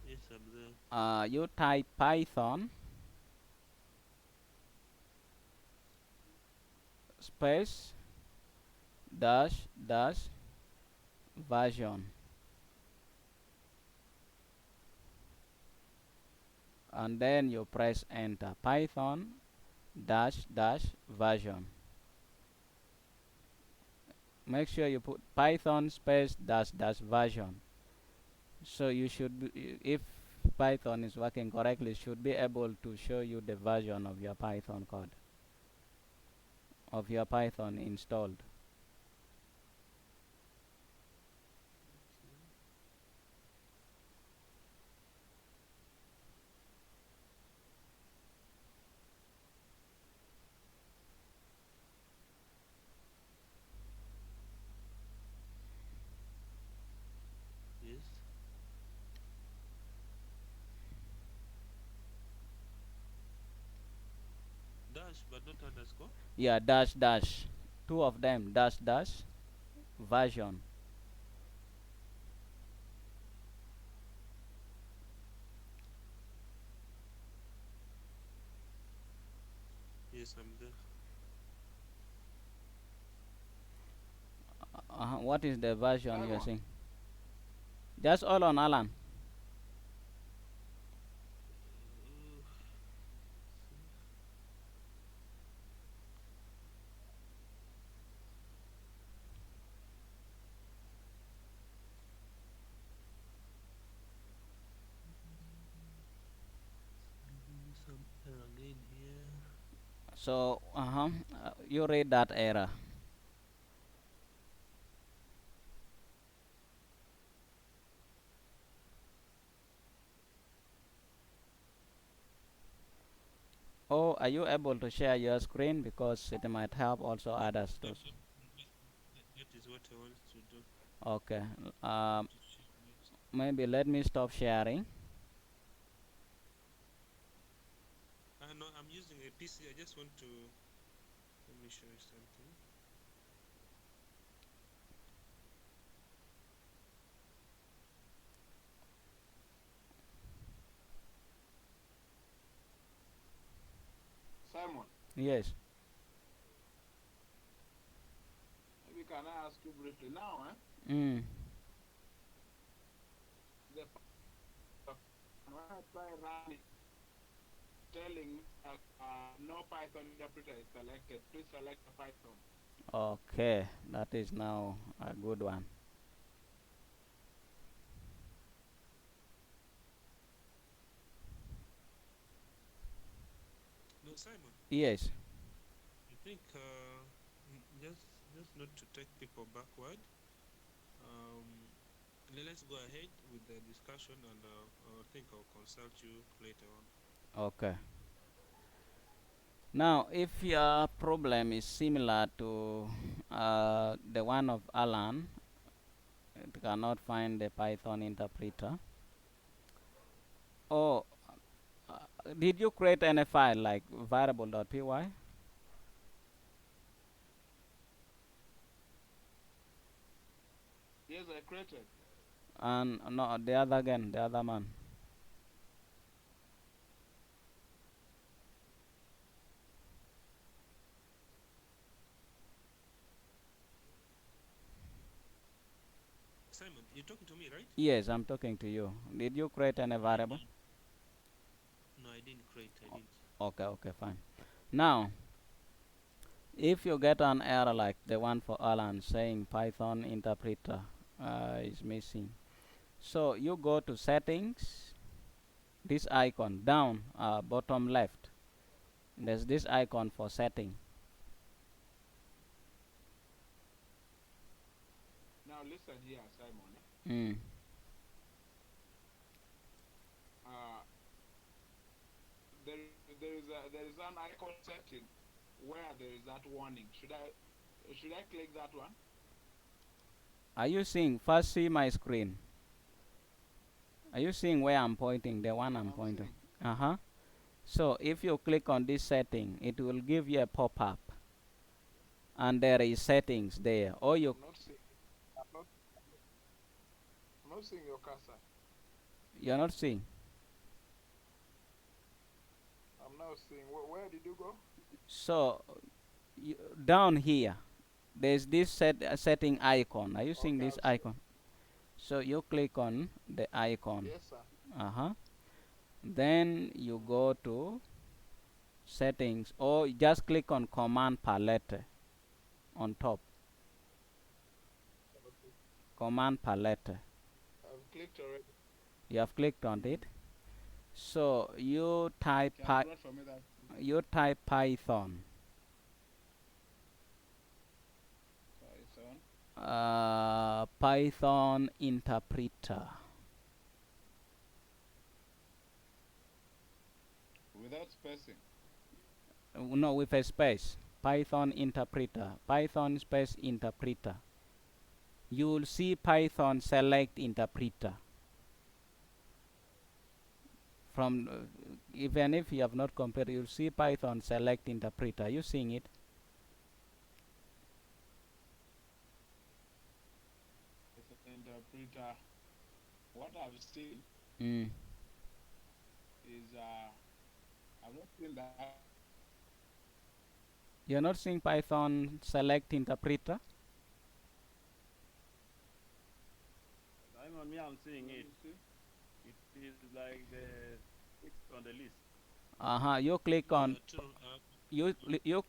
Yes, I'm there. You type Python space dash dash version, and then you press enter. Python dash dash version. Make sure you put Python space dash dash version. So you should be, if Python is working correctly, should be able to show you the version of your Python code, of your Python installed. Yes. Dash, but not underscore. Yeah, dash dash. Two of them, dash dash version. Yes, I'm there. What is the version you're Simon, seeing? Just all on Alan. Uh, some error again here. So you read that error. Oh, are you able to share your screen, because it might help also others to. That is what I want to do. Okay. To share Maybe let me stop sharing. no, I'm using a PC. I just want to. Let me show you something. Simon, Yes. maybe can I ask you briefly now, Mm. the try running, telling me that no Python interpreter is selected. Please select a Python. Okay, that is now a good one. No, Simon. Yes. I think just not to take people backward. Um, let's go ahead with the discussion, and I think I'll consult you later on. Okay. Now, if your problem is similar to the one of Alan, it cannot find the Python interpreter. Oh, did you create any file like variable.py? Yes, I created. And no, the other again, the other man. Simon, you're talking to me, right? Yes, I'm talking to you. Did you create any variable? No, I didn't create. I didn't. Okay, okay, fine. Now, if you get an error like the one for Alan saying Python interpreter is missing, so you go to settings, this icon down bottom left. There's this icon for setting. Now listen here, Simon. Mm. There is an icon setting where there is that warning. Should I click that one? Are you seeing? First, see my screen. Are you seeing where I'm pointing? The one I'm pointing. Seeing. So if you click on this setting, it will give you a pop-up, and there is settings there. Or you. I'm not seeing your cursor. You're not seeing. I'm now seeing. Where did you go? So down here, there's this setting icon. Are you seeing this icon? So you click on the icon. Yes, sir. Then you go to settings, or just click on command palette on top. Command palette. I've clicked already. You have clicked on it. So you type Python. Python interpreter. Without spacing. No, with a space. Python interpreter. Python space interpreter. You will see Python select interpreter. From even if you have not compared, you'll see Python select interpreter. Are you seeing it? Interpreter. What I've seen is I've not seen that. You're not seeing Python select interpreter? Simon, me, I'm seeing it. It is like the sixth on the list. You click on you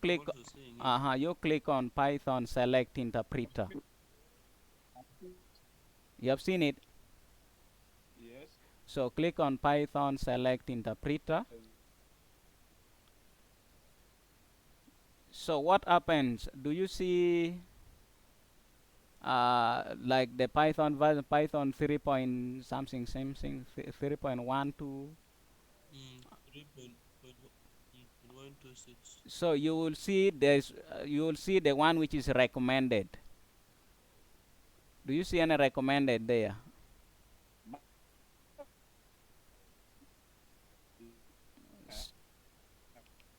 click you click on Python select interpreter. You have seen it? Yes. So click on Python select interpreter. So what happens? Do you see like the Python version, Python 3 point something 3.12? 3.126. So you will see you will see the one which is recommended. Do you see any recommended there?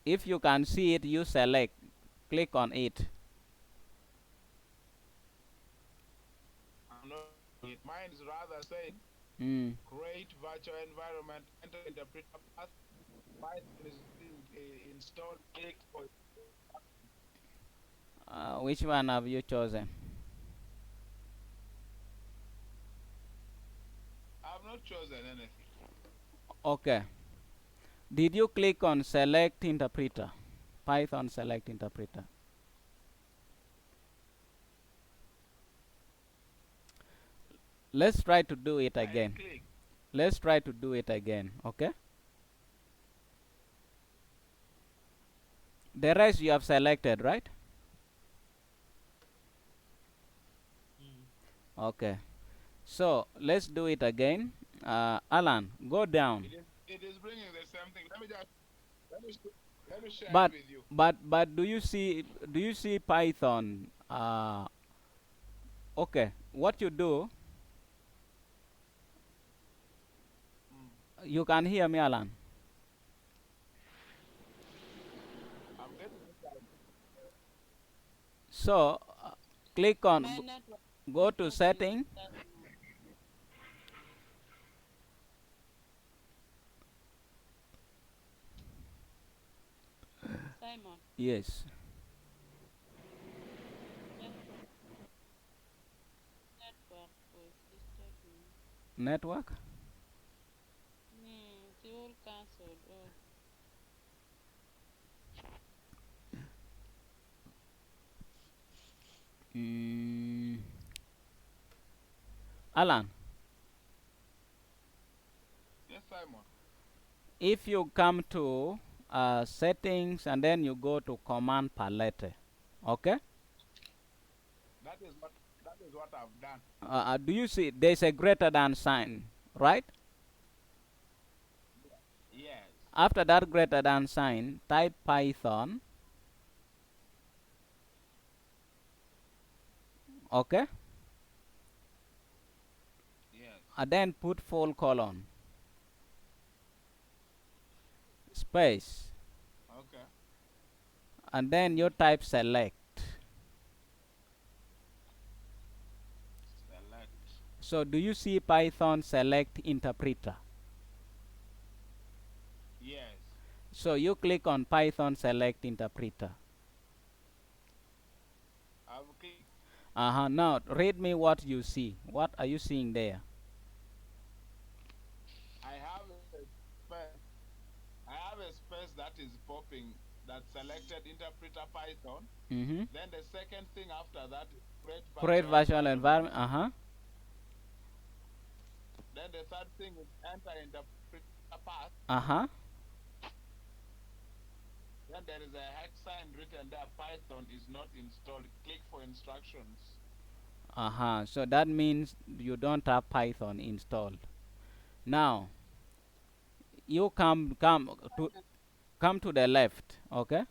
If you can see it, you select, click on it. Mine is rather saying create virtual environment, enter interpreter path. Python is installed. Click for which one have you chosen? I've not chosen anything. Okay. Did you click on select interpreter? Python select interpreter. Let's try to do it I again. click. Let's try to do it again, okay? The rest you have selected, right? Mm. Okay. So let's do it again. Alan, go down. It is bringing the same thing. Let me sh- let me share it But with you. but do you see Python? Okay. What you do? Mm. You can hear me, Alan. I'm getting it. So click on My network go to network is setting. Simon. Yes. Network was disturbing. Network. They all cancelled. Oh, Mm, Alan, Yes, Simon. if you come to settings and then you go to command palette, okay? That is what I've done. Do you see there's a greater than sign, right? Yes. After that greater than sign, type Python, okay? Yes. And then put full colon, space, Okay. and then you type select. Select. So do you see Python select interpreter? Yes. So you click on Python select interpreter. I've clicked. Now read me what you see. What are you seeing there? I have a space. I have a space that is popping that selected interpreter Python. Mm-hmm. Then the second thing after that is create Create virtual virtual environment. environment. Then the third thing is enter interpreter path. Uh-huh. Then there is a hex sign written there. Python is not installed. Click for instructions. So that means you don't have Python installed. Now you come to the left, okay?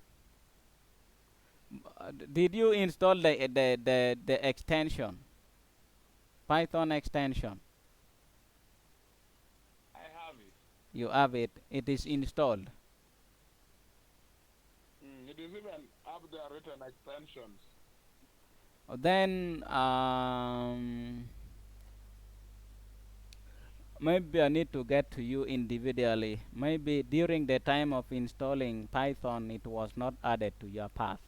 Did you install the extension? Python extension. I have it. You have it. It is installed. It is even up there written extensions. Then maybe I need to get to you individually. Maybe during the time of installing Python, it was not added to your path.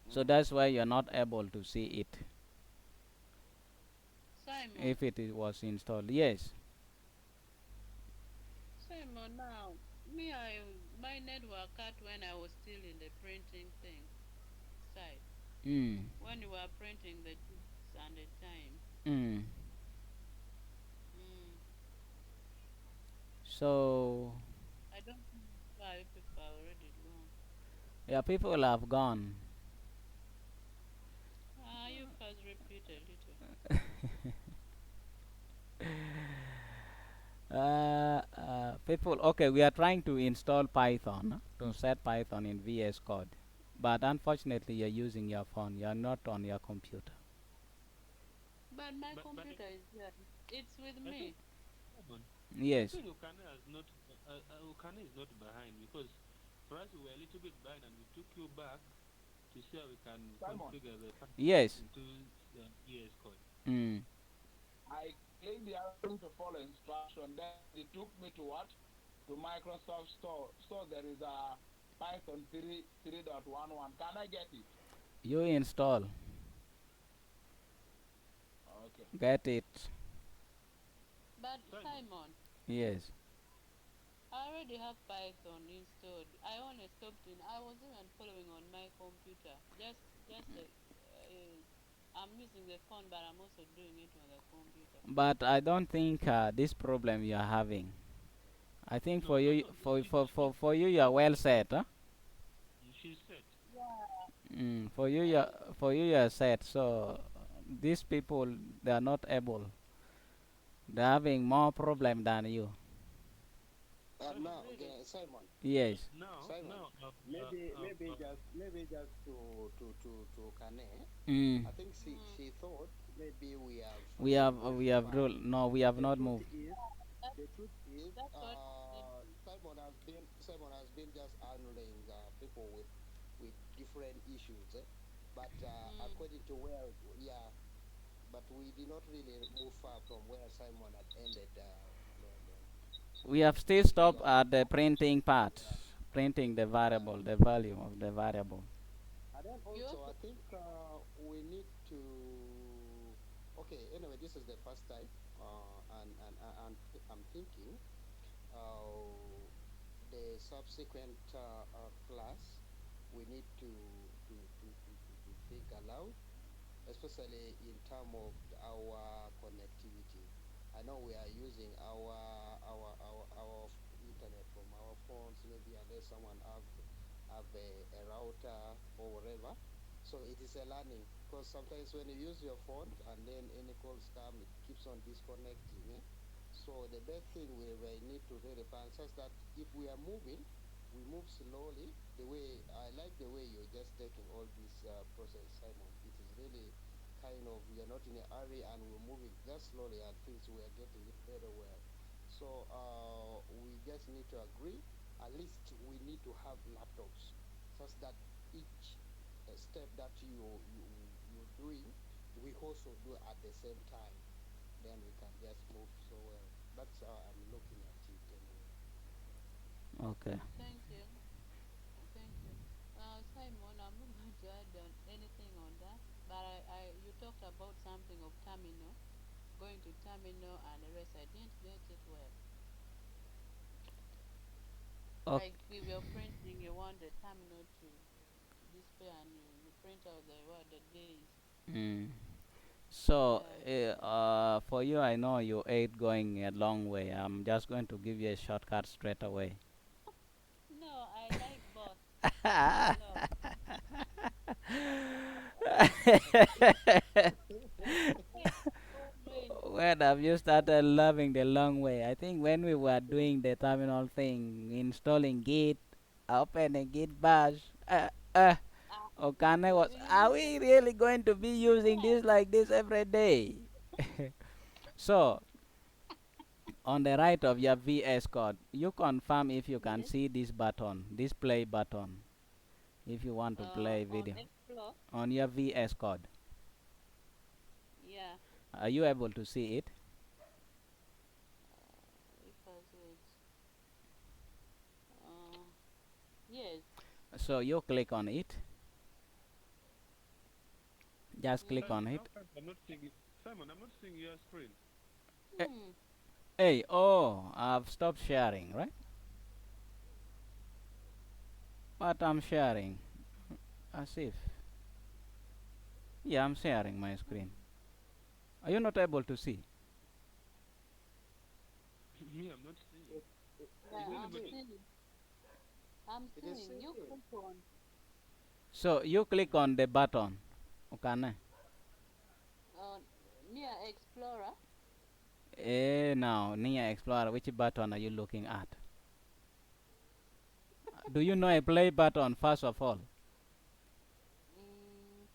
So that's why you're not able to see it Simon. if was installed. Yes. Simon, now my network cut when I was still in the printing thing side. Mm. When you were printing the dates and the time. Mm. Mm. So I don't know why people are already gone. yeah, people have gone. You first repeat a little. People, okay, we are trying to install Python to set Python in VS Code, but unfortunately, you're using your phone. You're not on your computer. But my But computer is there. It's with I think me. Simon, I Yes. feel Ukane has not Ukane is not behind because for us we were a little bit behind and we took you back to see how we can Simon, configure the Python Yes. into ES code. Mm. I clicked the other to follow instruction. Then it took me to what? To Microsoft Store. So there is a Python 3.11. Can I get it? You install. Okay. Get it. But Simon. Simon, Yes. I already have Python installed. I only stopped in. I was even following on my computer. I'm using the phone, but I'm also doing it on the computer. But I don't think this problem you are having. I think No, for no, you, no. for you, you are well set, huh? She said. Yeah, For you, I you are set. So these people, they are not able. They're having more problem than you. Simon, Now, really? okay, Simon. Yes. Now, Simon, now, maybe just to Kane. Mm. I think she thought maybe We we have far. rule. No, we have The not truth moved. is, that's the truth is, that's what I'm thinking. Simon has been just handling people with different issues, but Mm. according to where, yeah, but we did not really move far from where Simon had ended. We have still We stopped just at the printing part, yeah, printing the yeah. variable, the value of the variable. And then You also, also I think we need to. Okay, anyway, this is the first time, and I'm thinking the subsequent class we need to think aloud, especially in terms of our connectivity. I know we are using our internet from our phones, maybe unless someone have a router or whatever. So it is a learning because sometimes when you use your phone and then any calls come, it keeps on disconnecting. So the best thing we need to really plan such that if we are moving, we move slowly. The way I like the way you're just taking all this process, Simon. It is really kind of we are not in a hurry and we're moving just slowly and things we are getting it very well. So we just need to agree. At least we need to have laptops, such that each step that you're doing, we also do at the same time. Then we can just move so well. That's how I'm looking at it anyway. Okay. thank you, thank you. Simon, I'm not going to add on anything on that, but I you talked about something of terminal, going to terminal and the rest. I didn't get it well. Okay. Like if you're printing, you want the terminal to display, and you print out the days. Mm. So Yeah. for you, I know you ate going a long way. I'm just going to give you a shortcut straight away. No, I like both. I love. Hey, always. When have you started loving the long way? I think when we were doing the terminal thing, installing Git, opening Git bash, Uh, Okane was, you are know, we really going to be using yeah. this like this every day? So, on the right of your VS Code, you confirm if you can Yes. see this button, this play button, if you want to play On video. Explore. On your VS Code, Yeah. are you able to see it? If I wait. Uh, yes. So, you click on it, just click Mm. on Simon, how it. come I'm not seeing it? Simon, I'm not seeing your screen. Eh, Hmm. Hey, oh, I've stopped sharing, right? But I'm sharing, as if. Yeah, I'm sharing my screen. Are you not able to see? Me, I'm not seeing. It, it, Yeah, it Is is I'm anybody? seen. seeing. I'm It is seeing. You seen. click on. So, you click on the button. Okay. uh, near Explorer. Now, near Explorer, which button are you looking at? Do you know a play button first of all?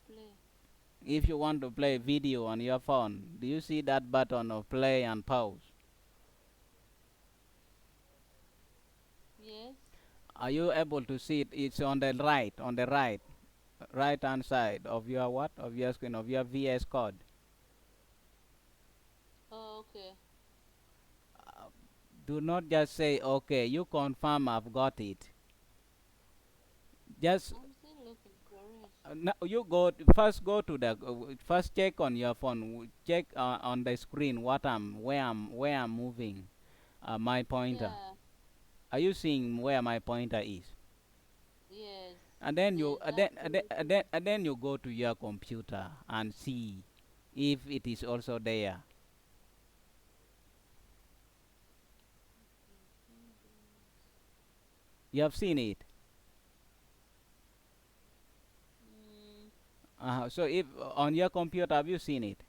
Play. If you want to play video on your phone, do you see that button of play and pause? Yes. Are you able to see it? It's on the right hand side of your what? Of your screen, of your VS Code. Oh, okay. Do not just say, okay, you confirm I've got it. Just I'm still looking for it. No, you first go to the first check on your phone. Check on the screen what where I'm moving my pointer. Yeah. Are you seeing where my pointer is? Yes. And then Yes. Absolutely. and then you go to your computer and see if it is also there. You have seen it. Mm, So if on your computer, have you seen it?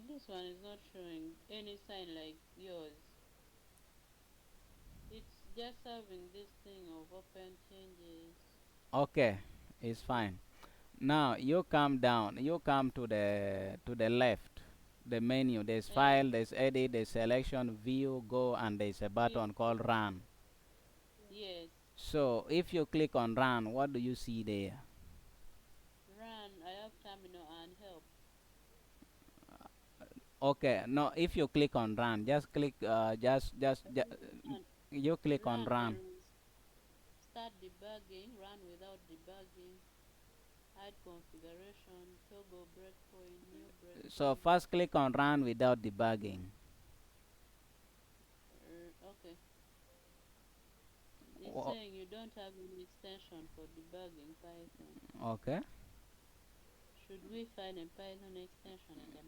this one is not showing any sign like yours. It's just having this thing of open changes. Okay, it's fine. Now you come down. You come to the left. The menu. There's Yeah. file. There's edit. There's selection. View. Go. And there's a Yes. button called run. Yes. So if you click on run, what do you see there? Run. I have terminal and help. Okay. No. If you click on run, just click. Run. You click on Run. There run. is start debugging. Run without debugging. Hide configuration. Toggle breakpoint. New So breakpoint. first click on run without debugging. Okay. It's O- saying you don't have any extension for debugging Python. Okay. Should we find a Python extension in the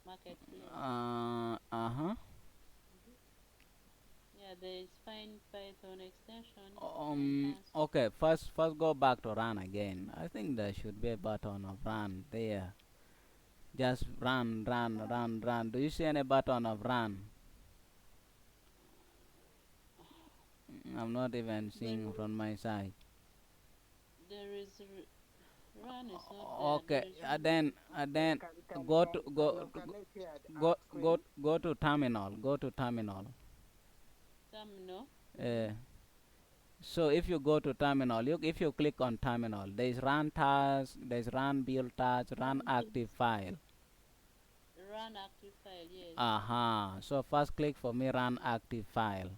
marketplace? Uh-huh. Yeah, there is find Python extension enhanced. Okay. First go back to run again. I think there should be a button of run there. Just run, run, run, run. Do you see any button of run? I'm not even There, seeing from my side. there is run is not there. There Okay. is And run. then go to Can I share go screen? go to terminal. Go to terminal. Terminal. Uh, so if you go to terminal, if you click on terminal, there is run task, there is run build task, run active file. Run active file. Yes. So first click for me run active file.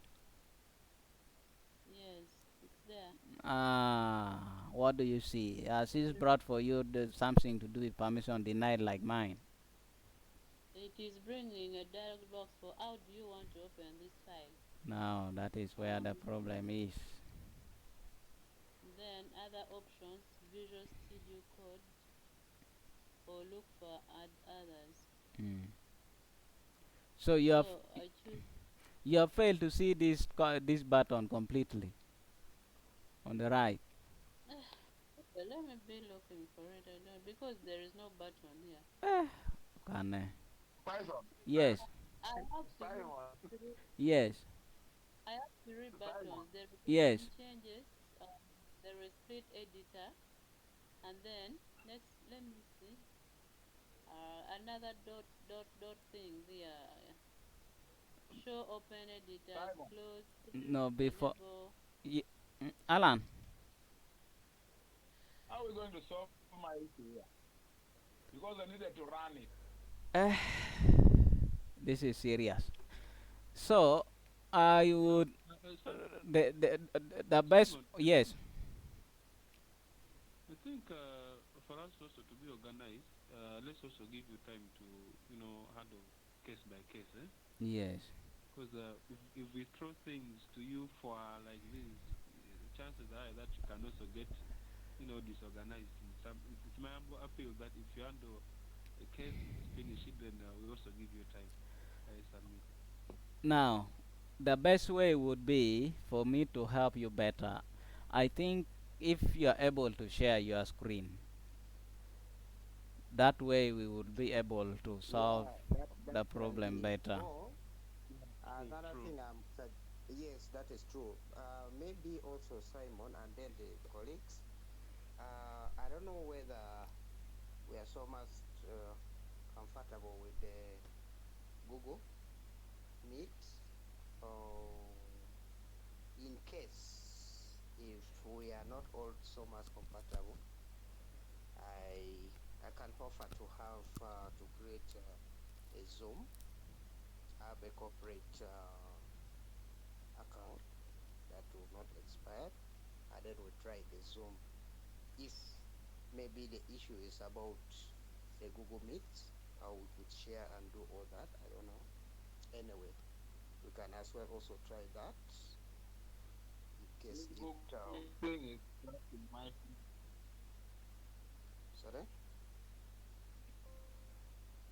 Yes, it's there. What do you see? She's brought for you something to do with permission denied like mine. It is bringing a dialog box for how do you want to open this file. Now that is where the problem is. Then other options, Visual Studio Code, or look for add others. Mm. So you have So I choose. failed to see this button completely on the right. Okay, let me be looking for it. I don't because there is no button here. Can Python. yes, I have Python. three. yes, I have three buttons. There is open yes. changes. There is split editor, and then let me see. Another dot thing there. Show open editors, Python. close, No, before enable. Alan. How are we going to solve my issue here? Because I needed to run it. Eh, this is serious. So I would the best. Simon, Yes. I think for us also to be organized, let's also give you time to, handle case by case, eh? Yes. Because if we throw things to you for like this, chances are that you can also get, disorganized. It's my humble appeal that if you handle a case, finish it, then we also give you time. Submit. Now, the best way would be for me to help you better. I think if you are able to share your screen, that way we would be able to solve Yeah, that the can problem be. better. Or another True. thing yes, that is true. Maybe also Simon and then the colleagues. I don't know whether we are so much comfortable with the Google Meet, or in case if we are not all so much compatible, I can offer to have to create a Zoom, have a corporate account that will not expire, and then we try the Zoom if maybe the issue is about the Google Meet, how we could share and do all that. I don't know. Anyway, we can as well also try that in case it. Google meeting is just in my Sorry.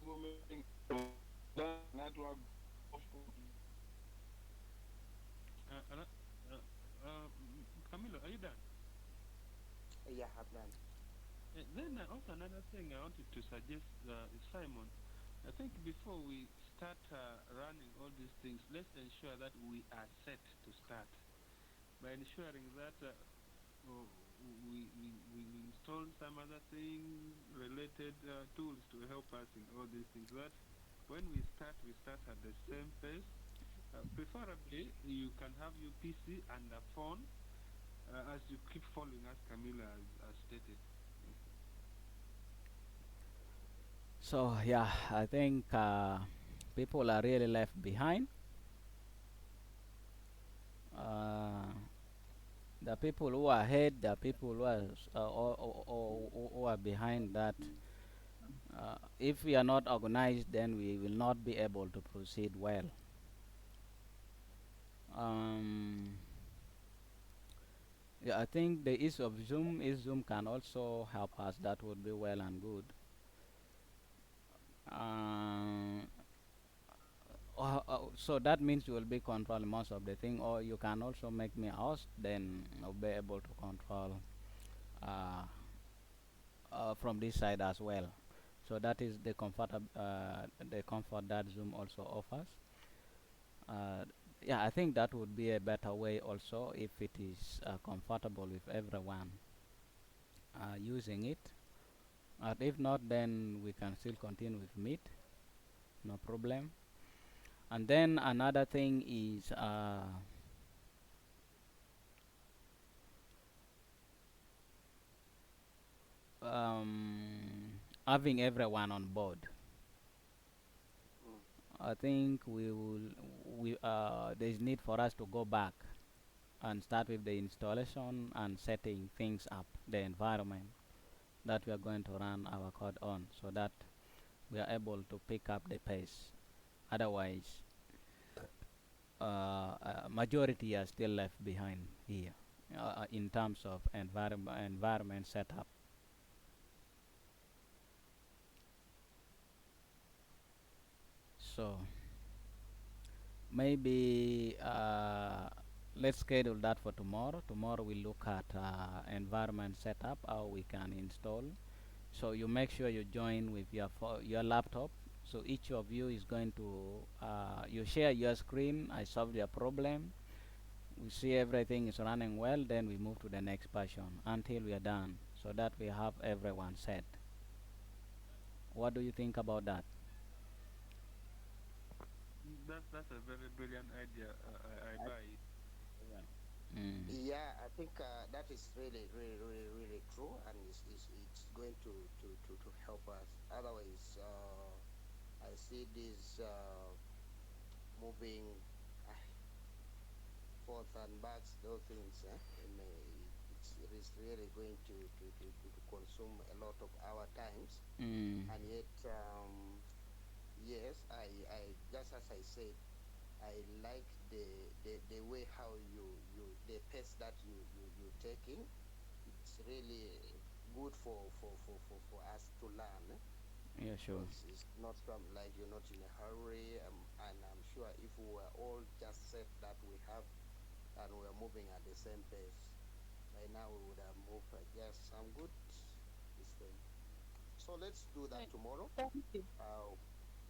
Google meeting that network of Camilo, are you done? Yeah, I'm done. Then also another thing I wanted to suggest is Simon. I think before we start running all these things, let's ensure that we are set to start by ensuring that we install some other thing related tools to help us in all these things. That when we start at the same pace. Preferably, you can have your PC and a phone as you keep following us, Camila, as stated. So yeah, I think people are really left behind. Uh, the people who are ahead, the people who are who are behind that. If we are not organized, then we will not be able to proceed well. Um, yeah, I think the use of Zoom is Zoom can also help us. That would be well and good. Uh, so that means you will be controlling most of the thing, or you can also make me host. Then I'll be able to control uh, from this side as well. So that is the comfort that Zoom also offers. Uh, yeah, I think that would be a better way also if it is comfortable with everyone using it. If not, then we can still continue with Meet, no problem. And then another thing is having everyone on board. Mm. I think there's need for us to go back and start with the installation and setting things up, the environment that we are going to run our code on, so that we are able to pick up the pace. Otherwise, majority are still left behind here in terms of environment setup. So maybe let's schedule that for tomorrow. Tomorrow we'll look at environment setup, how we can install. So you make sure you join with your laptop. So each of you is going to you share your screen. I solve your problem. We see everything is running well. Then we move to the next version until we are done, so that we have everyone set. What do you think about that? That's a very brilliant idea. I I, buy it. Yeah. Mm. yeah, I think that is really true, and it's going to help us. Otherwise, I see this moving forth and backs, those things. It is really going to consume a lot of our times, Mm. and yet, yes, I just as I said, I like the way how the pace that you taking. It's really good for us to learn, Yeah, sure. because it's not something like you're not in a hurry, and I'm sure if we were all just set that we have and we're moving at the same pace, by now we would have moved just some good this thing. So let's do that Thank tomorrow. thank you. Uh,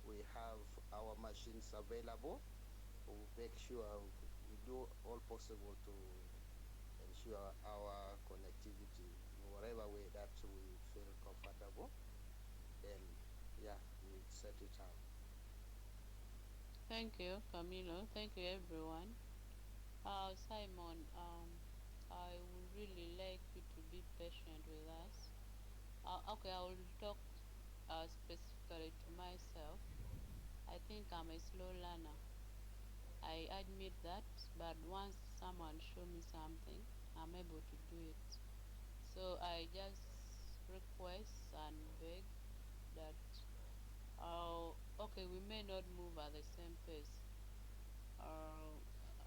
we have our machines available. We'll make sure we do all possible to ensure our connectivity in whatever way that we feel comfortable. Then, yeah, we'll set it up. Thank you, Camilo. Thank you, everyone. Simon, I would really like you to be patient with us. Okay, I will talk specifically to myself. I think I'm a slow learner. I admit that, but once someone show me something, I'm able to do it. So I just request and beg that, okay, we may not move at the same pace.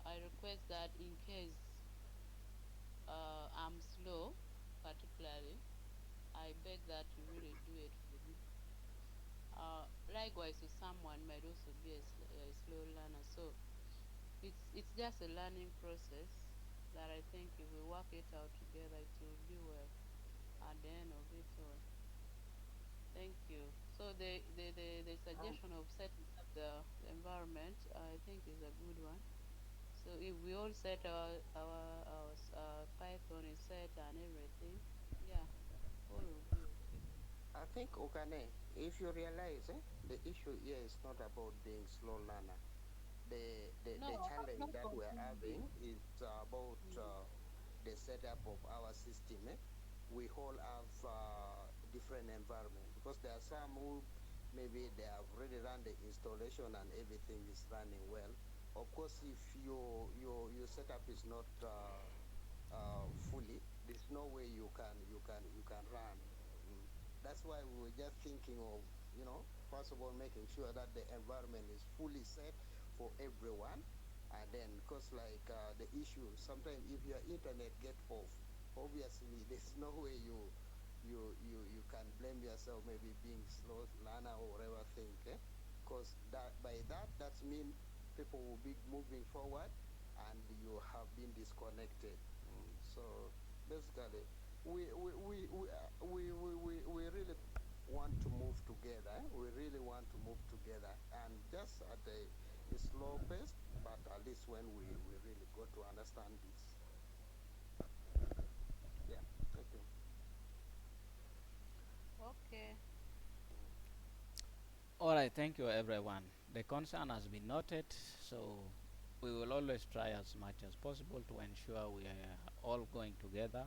I request that in case I'm slow, particularly, I beg that you really do it for me. Likewise, to someone might also be a slow learner. So it's just a learning process that I think if we work it out together, it will be well at the end of it all. Thank you. So the suggestion of setting up the environment, I think, is a good one. So if we all set our Python is set and everything, yeah, all will be okay. I think, Okane, if you realize the issue here is not about being slow learner. No, The I'm challenge not that we're confusing. having is about Mm. the setup of our system. We all have different environment because there are some who maybe they have already run the installation and everything is running well. Of course, if your setup is not fully, there's no way you can run. Mm. That's why we were just thinking of, first of all, making sure that the environment is fully set for everyone. And then, because like the issue, sometimes if your internet get off, obviously there's no way you can blame yourself maybe being slow learner or whatever thing. Because that by that's mean people will be moving forward and you have been disconnected. So basically, we really want to move together. We really want to move together, and just at a slow pace, but at least when we really got to understand this. Yeah, thank you. Okay. All right, thank you, everyone. The concern has been noted, so we will always try as much as possible to ensure we are all going together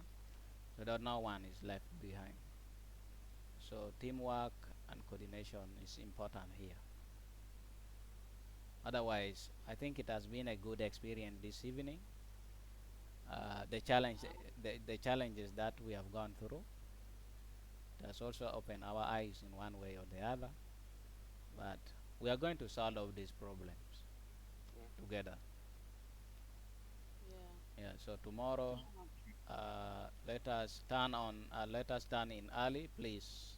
so that no one is left behind. So, teamwork and coordination is important here. Otherwise, I think it has been a good experience this evening. The challenges that we have gone through has also opened our eyes in one way or the other. But we are going to solve all these problems Yeah. together. Yeah. Yeah. So tomorrow, let us turn in early, please.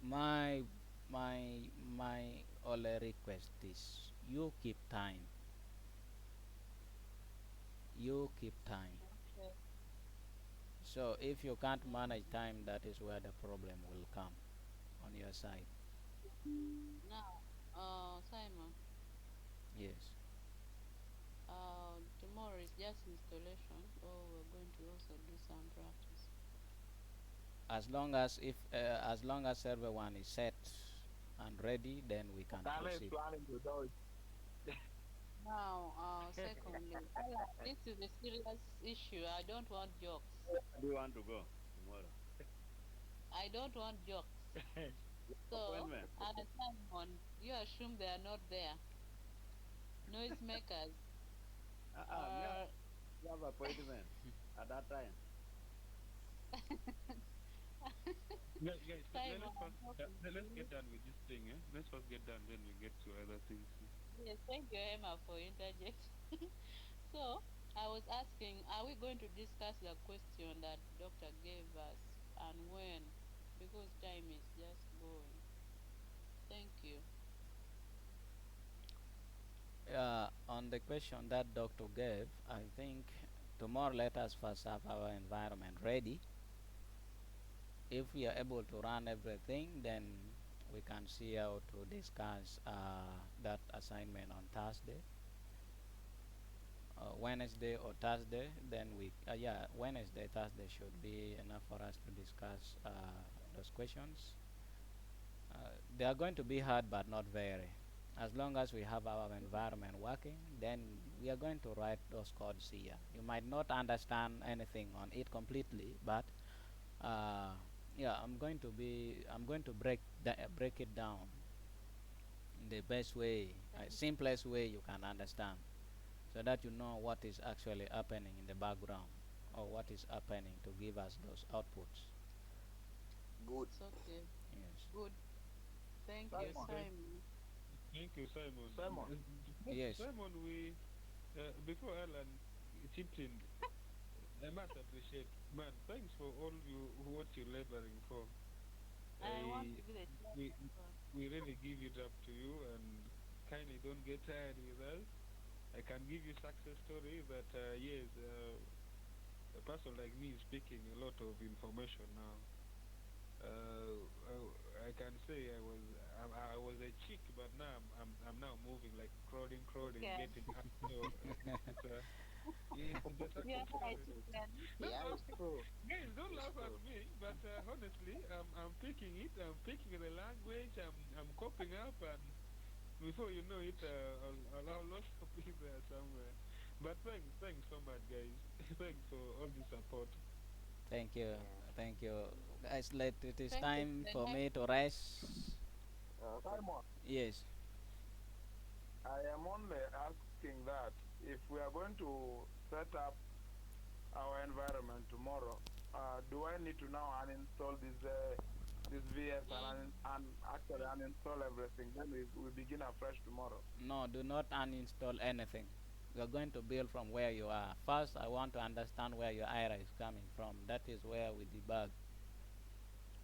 My my only request is you keep time. You keep time. Okay. So if you can't Yeah. manage time, that is where the problem will come on your side. Now, Simon, Yes. tomorrow is just installation, or we're going to also do some practice. As long as everyone is set and ready, then we can Okane is proceed. planning to do it. Now, secondly, this is a serious issue. I don't want jokes. Do you want to go tomorrow? I don't want jokes. So, Appointment. at a time when you assume they are not there, noisemakers. Me Uh, have appointment at that time. Guys, Simon, let's I'm first talking to let's you. get done with this thing. Let's first get done, then we get to other things. Yes, thank you, Emma, for interjecting. So, I was asking, are we going to discuss the question that doctor gave us and when? Because time is just going. Thank you. On the question that doctor gave, I think tomorrow let us first have our environment ready. If we are able to run everything, then we can see how to discuss that assignment on Thursday, Wednesday or Thursday. Then Wednesday, Thursday should be enough for us to discuss those questions. They are going to be hard, but not very. As long as we have our environment working, then we are going to write those codes here. You might not understand anything on it completely, but uh, yeah, I'm going to break it down in the best way, simplest way you can understand, so that you know what is actually happening in the background. or what is happening to give us those outputs. Good. It's okay. Yes. Good. Thank you, Yes, Simon. Simon. thank you, Simon. Simon. Yes. Simon, we before Alan chipped in, I must appreciate, man. Thanks for all you what you're laboring for. I want I to be the we chairperson. we really give it up to you, and kindly don't get tired with us. I can give you success story that yes, a person like me is speaking a lot of information now. I can say I was a chick, but now I'm now moving like crawling, Okay. getting up. So it's the Yeah, success right, story. chicken. No, Yeah, no, it's true. guys, don't It's laugh at true. me. But honestly, I'm picking it. I'm picking the language. I'm coping up, and before you know it, I'll also be there somewhere. But thanks so much, guys. Thanks for all the support. Thank you. Yeah. Thank you. Guys, it is Thank you time for the for next. me to rest. Okay. Simon, Yes. I am only asking that if we are going to set up our environment tomorrow, do I need to now uninstall this VS Mm. and actually uninstall everything? Then we begin afresh tomorrow. No, do not uninstall anything. We are going to build from where you are. First, I want to understand where your error is coming from. That is where we debug.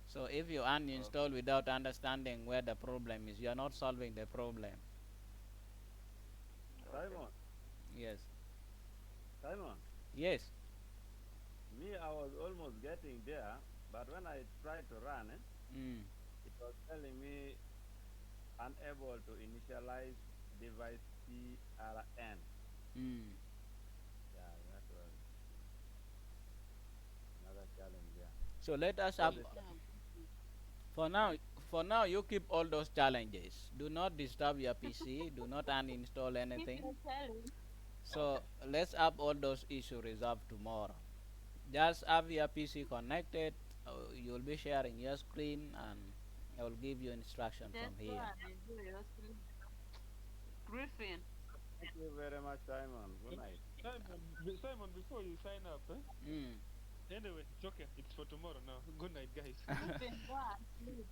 So if you uninstall without understanding where the problem is, you are not solving the problem. Okay. Simon, Yes. Simon, Yes. me, I was almost getting there, but when I tried to run, Mm. it was telling me unable to initialize device PRN. Mm. Yeah, that was another challenge there. So let us Because up. it, Yeah. For now, for now, you keep all those challenges. Do not disturb your PC. Do not uninstall Keep anything. the challenge. So okay, let's have all those issues resolved tomorrow. Just have your PC connected. You'll be sharing your screen, and I will give you instruction Just from go here. and enjoy your sleep. Griffin. thank you very much, Simon. Good night. Simon, before you sign up, eh? Mm. Anyway, it's okay. It's for tomorrow now. Good night, guys. Griffin, go and sleep.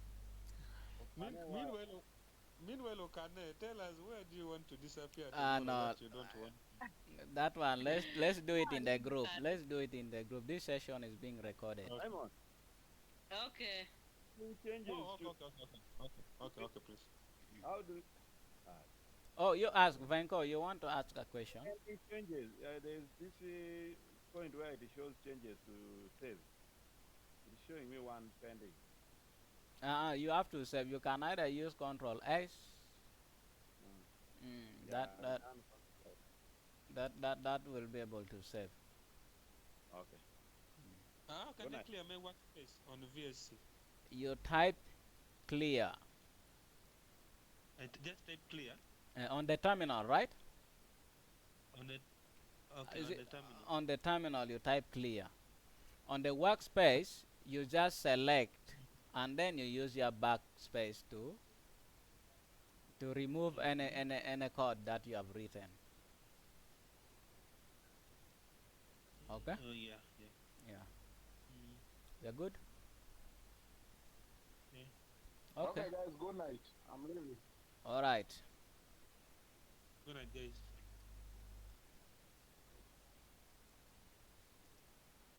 Meanwhile, meanwhile, Okane, tell us where do you want to disappear tomorrow No, that you don't want? that one. Let's do Go it in and the sleep, group. Kane. Let's do it in the group. This session is being recorded. Okay. Simon, Okay. any changes Oh, to okay, please. how do Oh, you ask Venko. You want to ask a question? any changes? There's this point where it shows changes to save. It's showing me one pending. You have to save. You can either use Control S. Mm. That Yeah, I've that done control. that will be able to save. Okay. How can Good I night. clear my workspace on VSC? You type clear Just type clear on the terminal, right? on the Is on it the terminal. on the terminal? You type clear. On the workspace, you just select, and then you use your backspace to remove any code that you have written. Okay. Oh yeah, yeah. Yeah. Mm, You're good. yeah. Okay. Okay, guys, good night. I'm leaving. All right. Good night, guys.